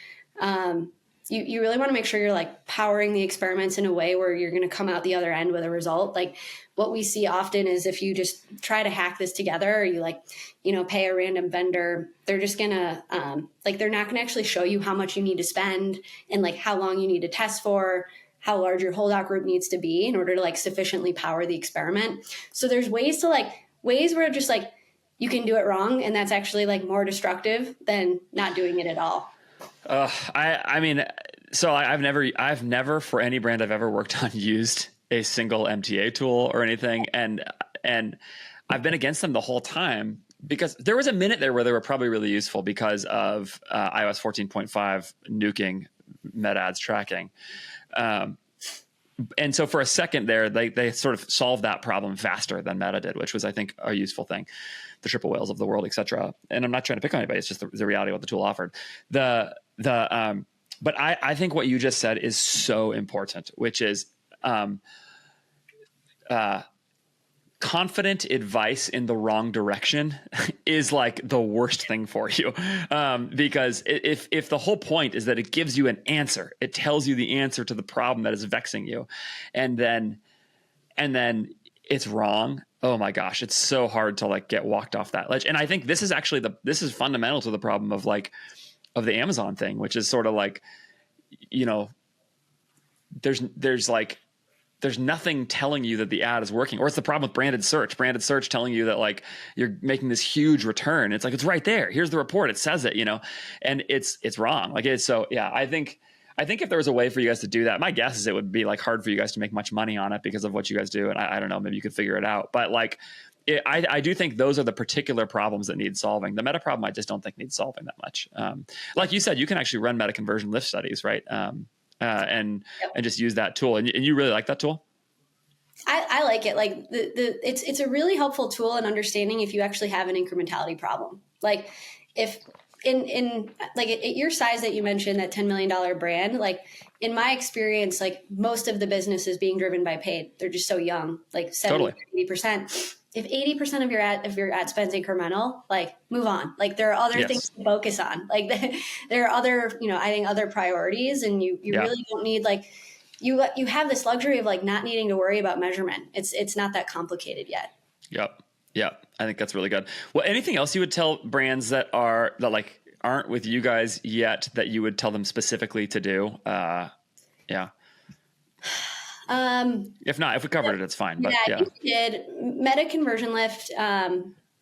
you really want to make sure you're like powering the experiments in a way where you're going to come out the other end with a result. Like what we see often is if you just try to hack this together, or you like, pay a random vendor, they're just going to, they're not going to actually show you how much you need to spend and like how long you need to test for, how large your holdout group needs to be in order to like sufficiently power the experiment. So there's ways where just like you can do it wrong. And that's actually like more destructive than not doing it at all. I mean, so I've never for any brand I've ever worked on used a single MTA tool or anything. And I've been against them the whole time because there was a minute there where they were probably really useful because of iOS 14.5 nuking Meta ads tracking. And so for a second there, they sort of solved that problem faster than Meta did, which was, I think, a useful thing. The triple whales of the world, et cetera. And I'm not trying to pick on anybody. It's just the reality of what the tool offered. But I think what you just said is so important, which is confident advice in the wrong direction is like the worst thing for you. Because if the whole point is that it gives you an answer, it tells you the answer to the problem that is vexing you, and then it's wrong. Oh my gosh, it's so hard to like get walked off that ledge. And I think this is actually this is fundamental to the problem of the Amazon thing, which is sort of like, you know, there's nothing telling you that the ad is working, or it's the problem with branded search telling you that like you're making this huge return. It's like, it's right there. Here's the report. It says it, you know, and it's wrong. Like it's so, yeah, I think if there was a way for you guys to do that, my guess is it would be like hard for you guys to make much money on it because of what you guys do. And I don't know, maybe you could figure it out, but like, I do think those are the particular problems that need solving. The meta problem, I just don't think needs solving that much. Like you said, you can actually run meta conversion lift studies, right? And just use that tool. And you really like that tool? I like it. Like it's a really helpful tool in understanding if you actually have an incrementality problem. Like if in like at your size that you mentioned, that $10 million brand, like in my experience, like most of the business is being driven by paid. They're just so young, like 70, 80%. If 80% of your ad spend's incremental, like move on. Like there are other things to focus on. Like there are other, you know, I think other priorities, and you really don't need like, you have this luxury of like not needing to worry about measurement. It's not that complicated yet. Yep. I think that's really good. Well, anything else you would tell brands that like aren't with you guys yet that you would tell them specifically to do? Yeah. If not, if we covered it, it's fine. But yeah, you did. Meta conversion lift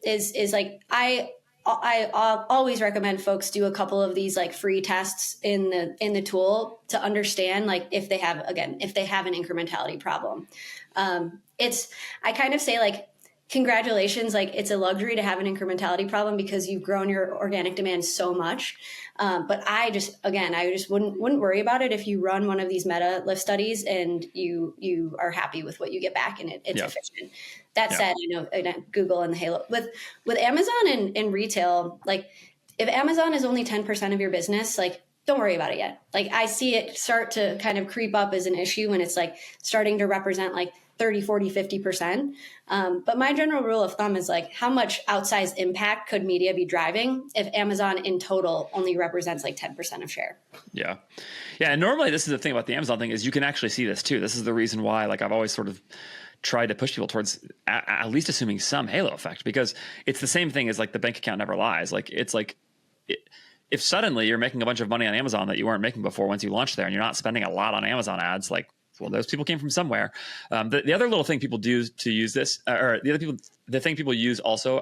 is like I always recommend folks do a couple of these like free tests in the tool to understand like if they have an incrementality problem. I kind of say like, congratulations, like it's a luxury to have an incrementality problem because you've grown your organic demand so much. But I just wouldn't worry about it if you run one of these meta lift studies and you are happy with what you get back and it's efficient. That said, you know, Google and the Halo with Amazon and retail, like if Amazon is only 10% of your business, like don't worry about it yet. Like I see it start to kind of creep up as an issue when it's like starting to represent like 30, 40, 50%. But my general rule of thumb is like, how much outsized impact could media be driving if Amazon in total only represents like 10% of share? Yeah. And normally this is the thing about the Amazon thing is you can actually see this too. This is the reason why, like I've always sort of tried to push people towards at least assuming some halo effect, because it's the same thing as like the bank account never lies. Like it's like, if suddenly you're making a bunch of money on Amazon that you weren't making before once you launched there and you're not spending a lot on Amazon ads, like, well, those people came from somewhere. The other little thing people do to use this, or the thing people use also,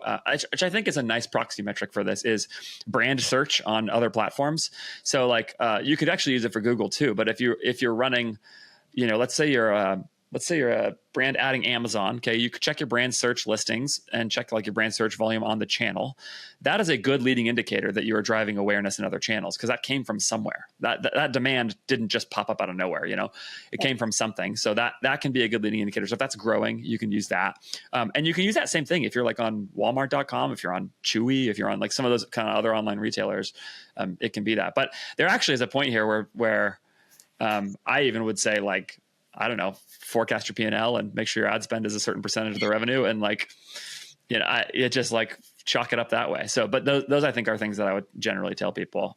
which I think is a nice proxy metric for this, is brand search on other platforms. So like you could actually use it for Google too. But if you're running, you know, let's say you're a brand adding Amazon. Okay, you could check your brand search listings and check like your brand search volume on the channel. That is a good leading indicator that you are driving awareness in other channels because that came from somewhere. That demand didn't just pop up out of nowhere. You know, it came from something. So that can be a good leading indicator. So if that's growing, you can use that, and you can use that same thing if you're like on Walmart.com, if you're on Chewy, if you're on like some of those kind of other online retailers, it can be that. But there actually is a point here where I even would say like, I don't know, forecast your P&L and make sure your ad spend is a certain percentage of the revenue. And like, you know, it just like chalk it up that way. So, but those I think are things that I would generally tell people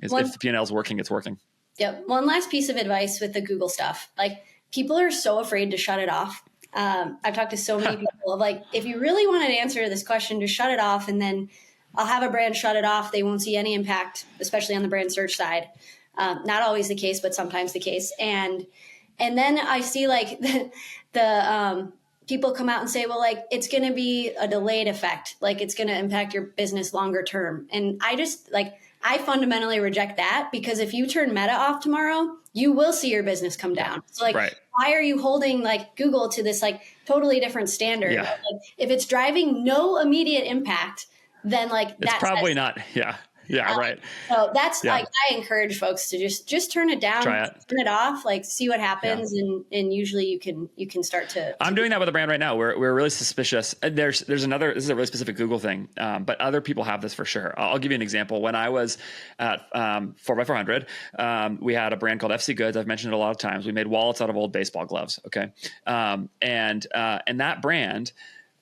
if the P&L is working, it's working. Yep. One last piece of advice with the Google stuff. Like people are so afraid to shut it off. I've talked to so many people of like, if you really want an answer to this question, just shut it off. And then I'll have a brand shut it off. They won't see any impact, especially on the brand search side. Not always the case, but sometimes the case. And then I see like the people come out and say, well, like it's going to be a delayed effect. Like it's going to impact your business longer term. And I fundamentally reject that because if you turn Meta off tomorrow, you will see your business come down. So like, why are you holding like Google to this like totally different standard? Yeah. Like, if it's driving no immediate impact, then like it's probably not. Yeah. Yeah, right. So that's like I encourage folks to just turn it down, turn it off, like see what happens, and usually you can start to. I'm doing that with a brand right now. We're really suspicious. There's another. This is a really specific Google thing, but other people have this for sure. I'll give you an example. When I was at 4x400, we had a brand called FC Goods. I've mentioned it a lot of times. We made wallets out of old baseball gloves. Okay, and that brand.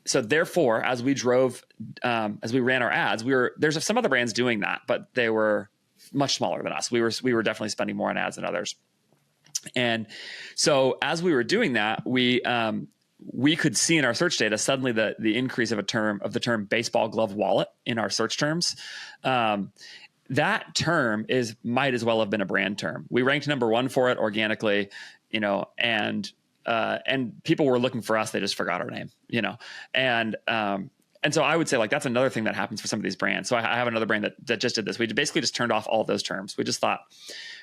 so therefore, as we ran our ads, there's some other brands doing that, but they were much smaller than us. We were definitely spending more on ads than others. And so as we were doing that, we could see in our search data suddenly the increase of the term baseball glove wallet in our search terms. That term might as well have been a brand term. We ranked number one for it organically, and people were looking for us. They just forgot our name, and so I would say like that's another thing that happens for some of these brands. So I have another brand that just did this. We basically just turned off all those terms. We just thought,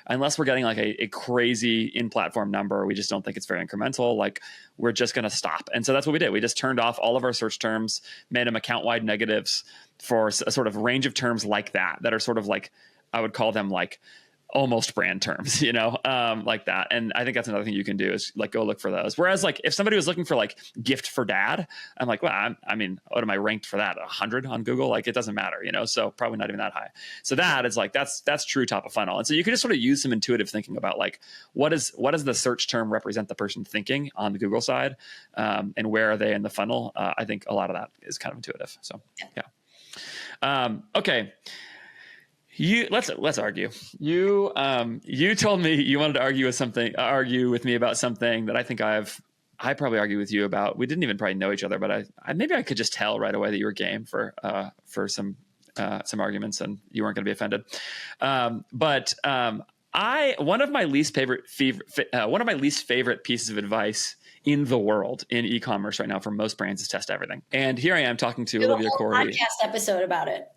unless we're getting like a crazy in-platform number, we just don't think it's very incremental. Like we're just going to stop. And so that's what we did. We just turned off all of our search terms, made them account-wide negatives for a sort of range of terms like that are sort of like, I would call them like almost brand terms, like that. And I think that's another thing you can do is like go look for those. Whereas like if somebody was looking for like gift for dad, I'm like, well, I mean, what am I ranked for that? 100 on Google? Like it doesn't matter, so probably not even that high. So that is like, that's true top of funnel. And so you can just sort of use some intuitive thinking about like, what does the search term represent the person thinking on the Google side? And where are they in the funnel? I think a lot of that is kind of intuitive. So yeah. Okay. Let's argue. You told me you wanted to argue with me about something that I think I probably argue with you about. We didn't even probably know each other, but maybe I could just tell right away that you were game for some arguments and you weren't going to be offended. One of my least favorite pieces of advice in the world in e-commerce right now for most brands is test everything. And here I am talking to Olivia Kory. Podcast episode about it.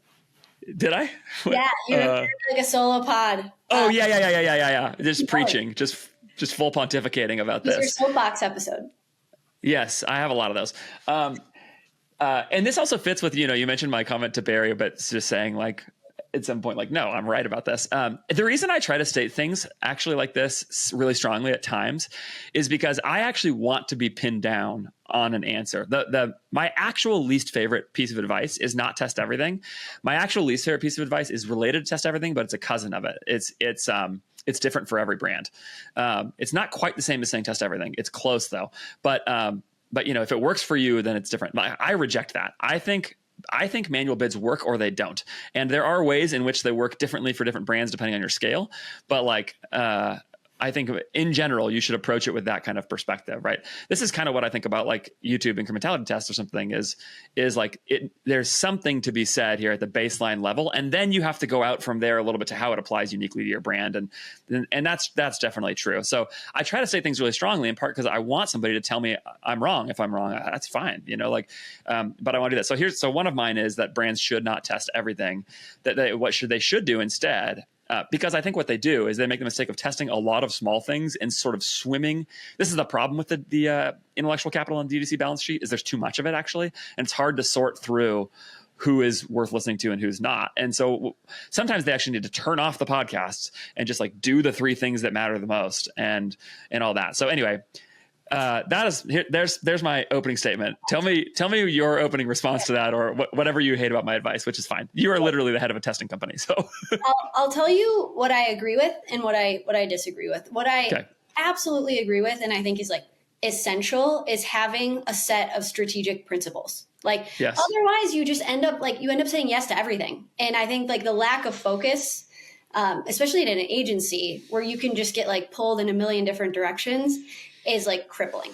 Did I? Yeah, you recorded like a solo pod. Oh yeah. Just preaching, just full pontificating about this. Your soapbox episode. Yes, I have a lot of those. And this also fits with, you mentioned my comment to Barry, but just saying like at some point, like, no, I'm right about this. The reason I try to state things actually like this really strongly at times is because I actually want to be pinned down on an answer. My actual least favorite piece of advice is not test everything. My actual least favorite piece of advice is related to test everything, but it's a cousin of it. It's different for every brand. It's not quite the same as saying test everything. It's close though. But if it works for you, then it's different. I reject that. I think manual bids work or they don't. And there are ways in which they work differently for different brands depending on your scale. But I think in general, you should approach it with that kind of perspective, right? This is kind of what I think about like YouTube incrementality tests or something is like there's something to be said here at the baseline level. And then you have to go out from there a little bit to how it applies uniquely to your brand. And that's definitely true. So I try to say things really strongly in part because I want somebody to tell me I'm wrong. If I'm wrong, that's fine, but I want to do that. So one of mine is that brands should not test everything. What they should do instead. Because I think what they do is they make the mistake of testing a lot of small things and sort of swimming. This is the problem with the intellectual capital on D2C balance sheet is there's too much of it actually. And it's hard to sort through who is worth listening to and who's not. And so sometimes they actually need to turn off the podcasts and just like do the three things that matter the most and all that. So anyway, there's my opening statement. Tell me your opening response to that, or whatever you hate about my advice, which is fine. You are literally the head of a testing company, so I'll tell you what I agree with and what I disagree with. What I absolutely agree with, and I think is like essential, is having a set of strategic principles. Like otherwise, you just end up saying yes to everything. And I think like the lack of focus, especially in an agency where you can just get like pulled in a million different directions, is like crippling.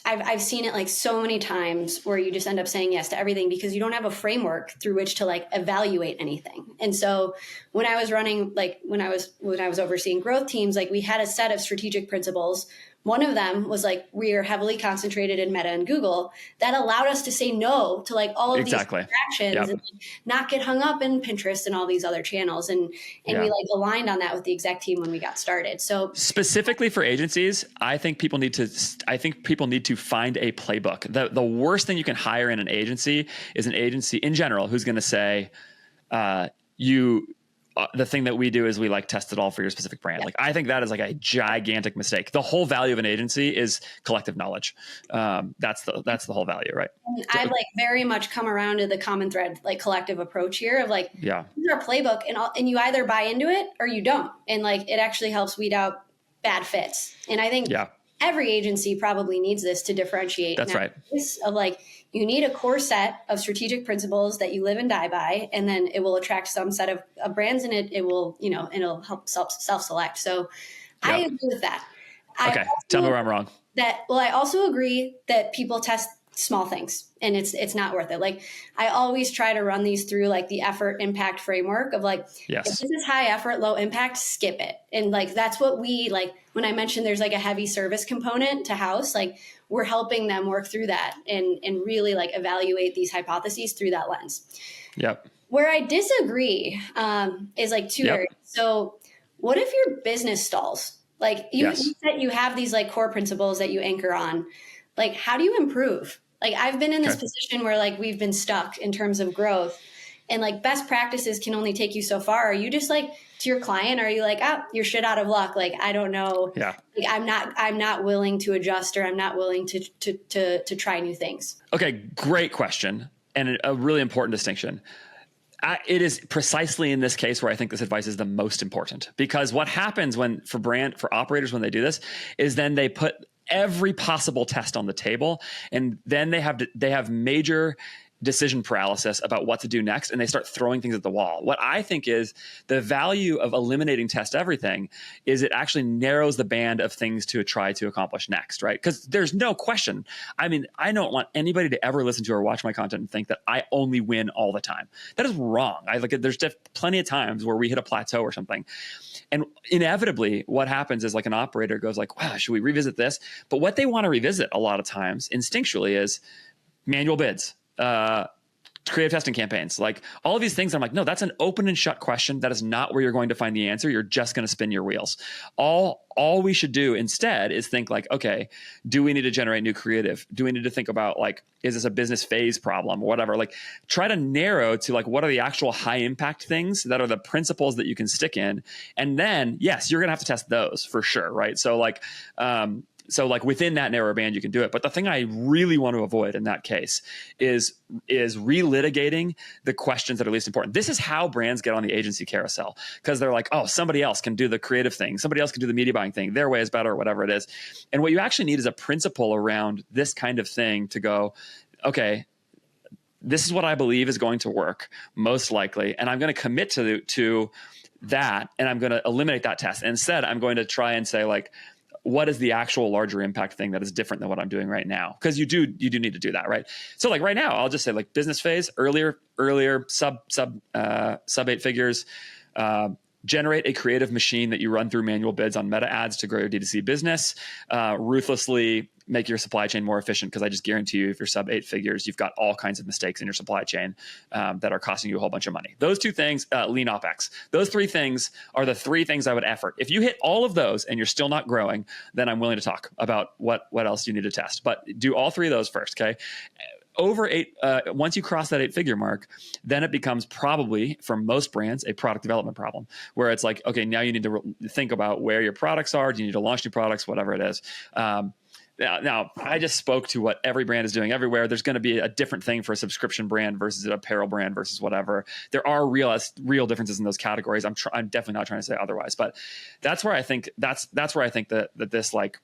I've seen it like so many times where you just end up saying yes to everything because you don't have a framework through which to like evaluate anything. And so when I was running, like when I was overseeing growth teams, like we had a set of strategic principles. One of them was like, we are heavily concentrated in Meta and Google. That allowed us to say no to like all of these distractions and not get hung up in Pinterest and all these other channels. And we like aligned on that with the exec team when we got started. So specifically for agencies, I think people need to find a playbook. The worst thing you can hire in an agency is an agency in general who's going to say, the thing that we do is we like test it all for your specific brand. Like I think that is like a gigantic mistake. The whole value of an agency is collective knowledge. That's the whole value, right? And I've like very much come around to the common thread, like collective approach here of like, this is our playbook, and you either buy into it or you don't. And like it actually helps weed out bad fits. And I think every agency probably needs this to differentiate. That's right. Of like, you need a core set of strategic principles that you live and die by, and then it will attract some set of brands, and it will, you know, and it'll help self-select. So I agree with that. Okay. Tell me where I'm wrong. I also agree that people test small things and it's not worth it. Like, I always try to run these through like the effort impact framework of like, if this is high effort, low impact, skip it. And like, that's what we like, when I mentioned there's like a heavy service component to house, like we're helping them work through that and really like evaluate these hypotheses through that lens. Yep. Where I disagree is like two areas. So what if your business stalls? Like you said, you have these like core principles that you anchor on. Like, how do you improve? Like, I've been in this position where like we've been stuck in terms of growth, and like best practices can only take you so far. Are you just like, to your client, are you like, you're shit out of luck? Like, I don't know. Yeah. Like, I'm not willing to adjust, or I'm not willing to try new things. Okay. Great question. And a really important distinction. It is precisely in this case where I think this advice is the most important, because what happens for operators when they do this is then they put every possible test on the table, and then they have major decision paralysis about what to do next, and they start throwing things at the wall. What I think is the value of eliminating test everything is it actually narrows the band of things to try to accomplish next, right? Because there's no question. I mean, I don't want anybody to ever listen to or watch my content and think that I only win all the time. That is wrong. There's plenty of times where we hit a plateau or something. And inevitably what happens is like an operator goes like, wow, should we revisit this? But what they want to revisit a lot of times instinctually is manual bids, creative testing campaigns, like all of these things. I'm like, no, that's an open and shut question. That is not where you're going to find the answer. You're just going to spin your wheels. All we should do instead is think like, okay, do we need to generate new creative? Do we need to think about like, is this a business phase problem or whatever? Like, try to narrow to like, what are the actual high impact things that are the principles that you can stick in? And then yes, you're going to have to test those for sure. Right. So like within that narrow band, you can do it. But the thing I really want to avoid in that case is relitigating the questions that are least important. This is how brands get on the agency carousel, because they're like, oh, somebody else can do the creative thing. Somebody else can do the media buying thing. Their way is better, or whatever it is. And what you actually need is a principle around this kind of thing to go, okay, this is what I believe is going to work most likely. And I'm going to commit to that. And I'm going to eliminate that test. And instead, I'm going to try and say like, what is the actual larger impact thing that is different than what I'm doing right now? Because you do need to do that, right? So like right now, I'll just say like business phase, earlier, sub 8 figures, generate a creative machine that you run through manual bids on meta ads to grow your D2C business, ruthlessly make your supply chain more efficient. Because I just guarantee you, if you're sub 8 figures, you've got all kinds of mistakes in your supply chain that are costing you a whole bunch of money. Those two things, lean OpEx. Those three things are the three things I would effort. If you hit all of those and you're still not growing, then I'm willing to talk about what else you need to test. But do all three of those first, okay? Over 8, once you cross that 8-figure mark, then it becomes probably, for most brands, a product development problem, where it's like, okay, now you need to think about where your products are. Do you need to launch new products? Whatever it is. Now, I just spoke to what every brand is doing everywhere. There's going to be a different thing for a subscription brand versus an apparel brand versus whatever. There are real differences in those categories. I'm definitely not trying to say otherwise, but that's where I think that's where I think that this like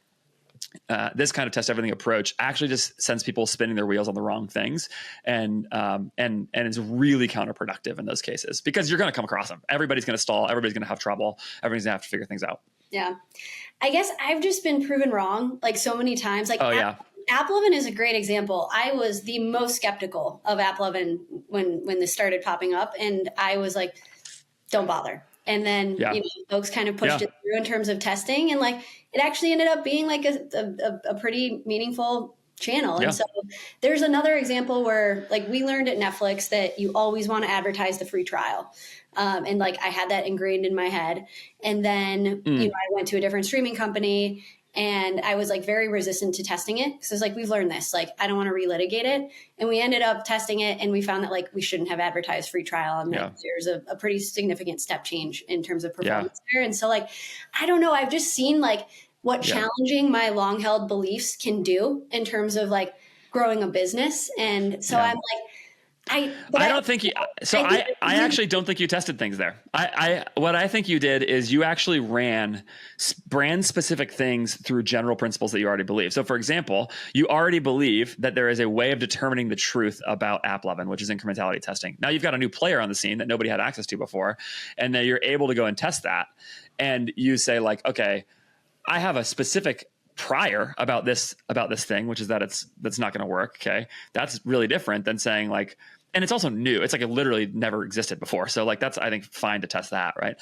this kind of test everything approach actually just sends people spinning their wheels on the wrong things, and it's really counterproductive in those cases, because you're going to come across them. Everybody's going to stall. Everybody's going to have trouble. Everybody's going to have to figure things out. Yeah. I guess I've just been proven wrong like so many times. Like, AppLovin is a great example. I was the most skeptical of AppLovin when this started popping up, and I was like, don't bother. And then folks kind of pushed it through in terms of testing, and like it actually ended up being like a pretty meaningful channel. And so there's another example where like we learned at Netflix that you always want to advertise the free trial. And like I had that ingrained in my head. And then I went to a different streaming company, and I was like very resistant to testing it, because it's like, we've learned this, like I don't want to relitigate it. And we ended up testing it, and we found that like we shouldn't have advertised free trial, and like, there's a pretty significant step change in terms of performance there. And so like, I don't know, I've just seen like what challenging my long held beliefs can do in terms of like growing a business. And so I'm like, I don't think you, so I actually don't think you tested things there. What I think you did is you actually ran brand specific things through general principles that you already believe. So for example, you already believe that there is a way of determining the truth about AppLovin, which is incrementality testing. Now you've got a new player on the scene that nobody had access to before, and then you're able to go and test that. And you say like, okay, I have a specific prior about this thing, which is that that's not going to work. Okay. That's really different than saying like, and it's also new. It's like it literally never existed before. So like, that's, I think, fine to test that. Right.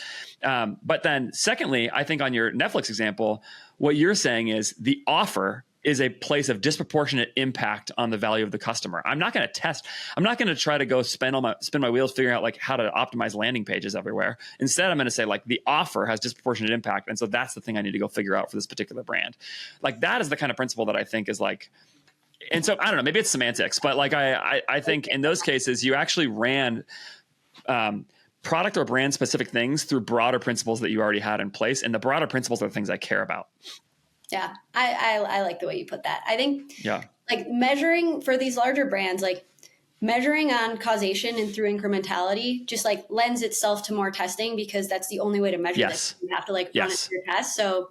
But then secondly, I think on your Netflix example, what you're saying is the offer is a place of disproportionate impact on the value of the customer. I'm not going to test. I'm not going to try to go spin my wheels figuring out like how to optimize landing pages everywhere. Instead, I'm going to say like the offer has disproportionate impact. And so that's the thing I need to go figure out for this particular brand. Like that is the kind of principle that I think is like, and so I don't know, maybe it's semantics, but like I think in those cases you actually ran product or brand specific things through broader principles that you already had in place. And the broader principles are the things I care about. Yeah, I like the way you put that. I think like measuring for these larger brands, like measuring on causation and through incrementality just like lends itself to more testing because that's the only way to measure this. You have to like run it through your test. So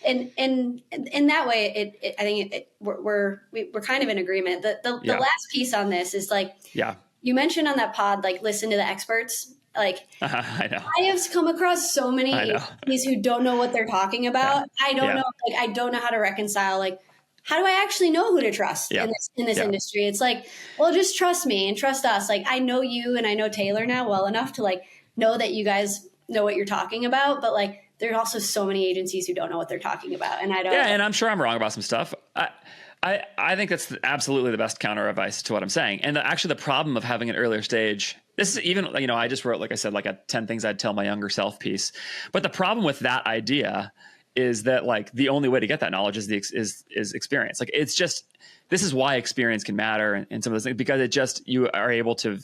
and in that way, I think we're kind of in agreement. The last piece on this is like, you mentioned on that pod, like listen to the experts. Like I know I have come across so many agencies who don't know what they're talking about. I don't know. Like I don't know how to reconcile. Like how do I actually know who to trust in this industry? It's like, well, just trust me and trust us. Like I know you and I know Taylor now well enough to like know that you guys know what you're talking about. But like there are also so many agencies who don't know what they're talking about, and I don't. Yeah, and I'm sure I'm wrong about some stuff. I think that's absolutely the best counter advice to what I'm saying. And actually the problem of having an earlier stage, this is even, you know, I just wrote, like I said, like a 10 things I'd tell my younger self piece. But the problem with that idea is that like the only way to get that knowledge is experience. Like it's just, this is why experience can matter and some of those things, because it just, you're able to,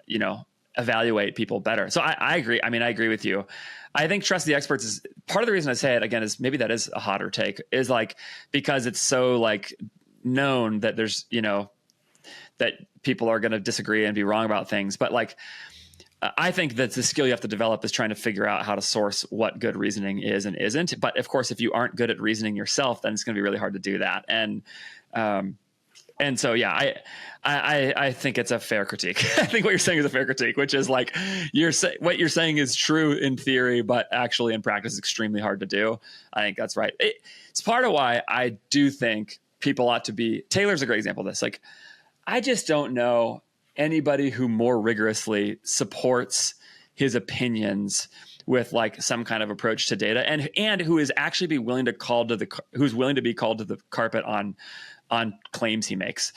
you know, evaluate people better. So I agree. I mean, I agree with you. I think trust the experts is part of the reason I say it again is maybe that is a hotter take is like, because it's so like known that there's, you know, that people are going to disagree and be wrong about things. But like, I think that the skill you have to develop is trying to figure out how to source what good reasoning is and isn't. But of course, if you aren't good at reasoning yourself, then it's going to be really hard to do that. And so, yeah, I think it's a fair critique. I think what you're saying is a fair critique, which is like what you're saying is true in theory, but actually in practice is extremely hard to do. I think that's right. It's part of why I do think people ought to be. Taylor's a great example of this. Like, I just don't know anybody who more rigorously supports his opinions with like some kind of approach to data, and who is actually willing to be called to the carpet on claims he makes.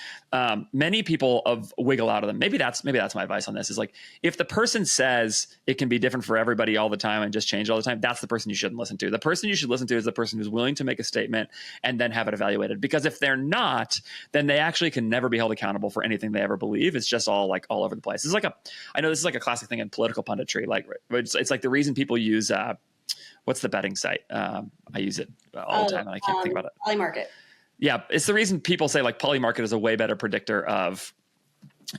Many people wiggle out of them. Maybe that's my advice on this is like, if the person says it can be different for everybody all the time and just change all the time, that's the person you shouldn't listen to. The person you should listen to is the person who's willing to make a statement and then have it evaluated. Because if they're not, then they actually can never be held accountable for anything they ever believe. It's just all over the place. It's like I know this is like a classic thing in political punditry. Like it's like the reason people use, what's the betting site? I use it all the time and I can't think about it. Polymarket. Yeah, it's the reason people say like Polymarket is a way better predictor of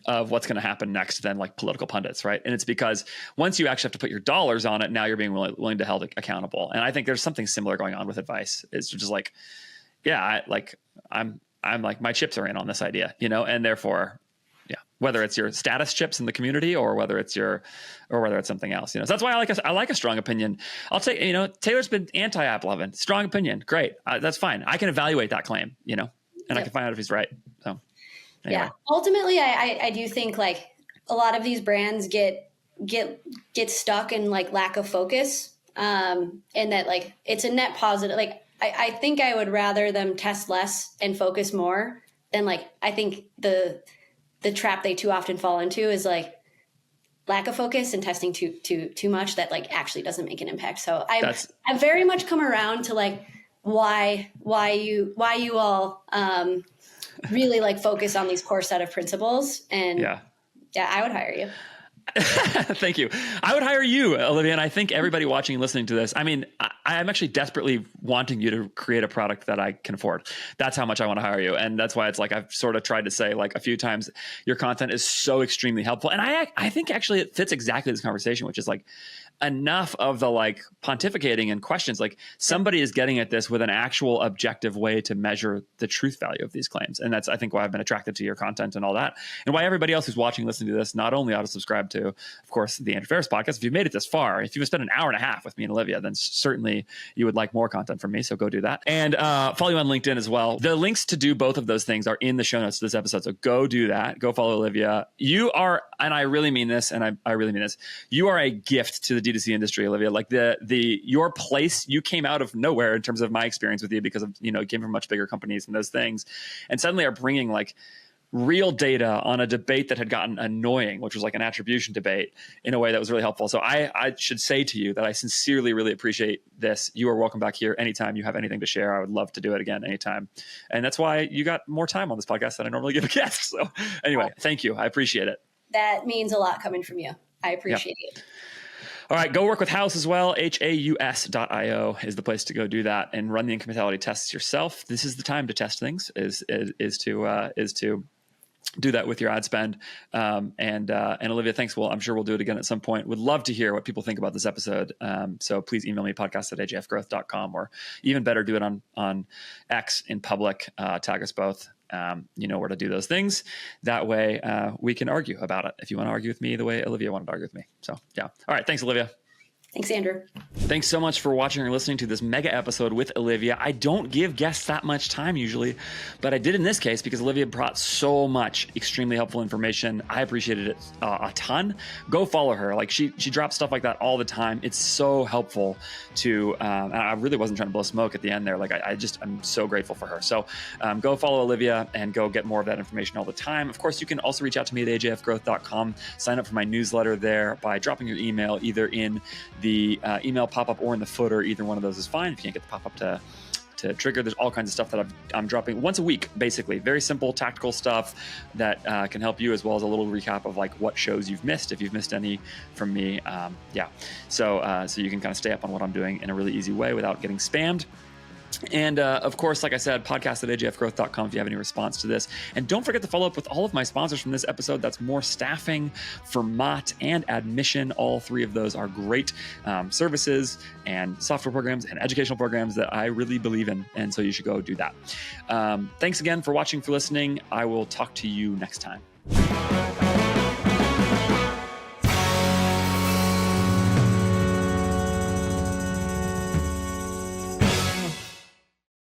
what's going to happen next than like political pundits, right? And it's because once you actually have to put your dollars on it, now you're being willing to held accountable. And I think there's something similar going on with advice. It's just like, yeah, I'm like my chips are in on this idea, you know, and therefore, yeah, whether it's your status chips in the community or whether it's something else, you know. So that's why I like a strong opinion. I'll take, you know, Taylor's been anti-AppLovin, strong opinion, great, that's fine. I can evaluate that claim, you know, and I can find out if he's right. So anyway. Yeah, ultimately, I do think like a lot of these brands get stuck in like lack of focus, and that like it's a net positive. Like I think I would rather them test less and focus more than like I think the trap they too often fall into is like lack of focus and testing too much that like actually doesn't make an impact. So I've very much come around to like why you all really like focus on these core set of principles. And yeah, I would hire you. Thank you. I would hire you, Olivia, and I think everybody watching and listening to this. I mean, I'm actually desperately wanting you to create a product that I can afford. That's how much I want to hire you, and that's why it's like I've sort of tried to say like a few times, your content is so extremely helpful, and I think actually it fits exactly this conversation, which is like enough of the like pontificating and questions. Like somebody is getting at this with an actual objective way to measure the truth value of these claims, and that's I think why I've been attracted to your content and all that, and why everybody else who's watching, listening to this, not only ought to subscribe to, of course, the Andrew Ferris podcast. If you've made it this far, if you've spent an hour and a half with me and Olivia, then certainly you would like more content from me. So go do that. And follow you on LinkedIn as well. The links to do both of those things are in the show notes of this episode. So go do that. Go follow Olivia. You are, and I really mean this, and I really mean this, you are a gift to the D2C industry, Olivia. Like your place, you came out of nowhere in terms of my experience with you because of, you came from much bigger companies and those things, and suddenly are bringing like real data on a debate that had gotten annoying, which was like an attribution debate, in a way that was really helpful. So I should say to you that I sincerely really appreciate this. You are welcome back here anytime you have anything to share. I would love to do it again anytime. And that's why you got more time on this podcast than I normally give a guest. So anyway, thank you. I appreciate it. That means a lot coming from you. I appreciate it. All right, go work with House as well. HAUS.io is the place to go do that and run the incrementality tests yourself. This is the time to test things, is to do that with your ad spend. And Olivia, thanks. Well, I'm sure we'll do it again at some point. Would love to hear what people think about this episode. So please email me, podcast@ajfgrowth.com, or even better, do it on X in public. Tag us both. You know where to do those things. That way we can argue about it if you want to argue with me the way Olivia wanted to argue with me. So yeah. All right. Thanks, Olivia. Thanks, Andrew. Thanks so much for watching or listening to this mega episode with Olivia. I don't give guests that much time usually, but I did in this case because Olivia brought so much extremely helpful information. I appreciated it a ton. Go follow her. Like she drops stuff like that all the time. It's so helpful to, and I really wasn't trying to blow smoke at the end there. Like I'm so grateful for her. So go follow Olivia and go get more of that information all the time. Of course, you can also reach out to me at ajfgrowth.com. Sign up for my newsletter there by dropping your email either in the email pop-up or in the footer. Either one of those is fine. If you can't get the pop-up to trigger, there's all kinds of stuff that I'm dropping once a week, basically. Very simple, tactical stuff that can help you, as well as a little recap of like what shows you've missed, if you've missed any from me. So you can kind of stay up on what I'm doing in a really easy way without getting spammed. And of course, like I said, podcast@ajfgrowth.com if you have any response to this. And don't forget to follow up with all of my sponsors from this episode. That's More Staffing, FERMAT, and Admission. All three of those are great services and software programs and educational programs that I really believe in. And so you should go do that. Thanks again for watching, for listening. I will talk to you next time.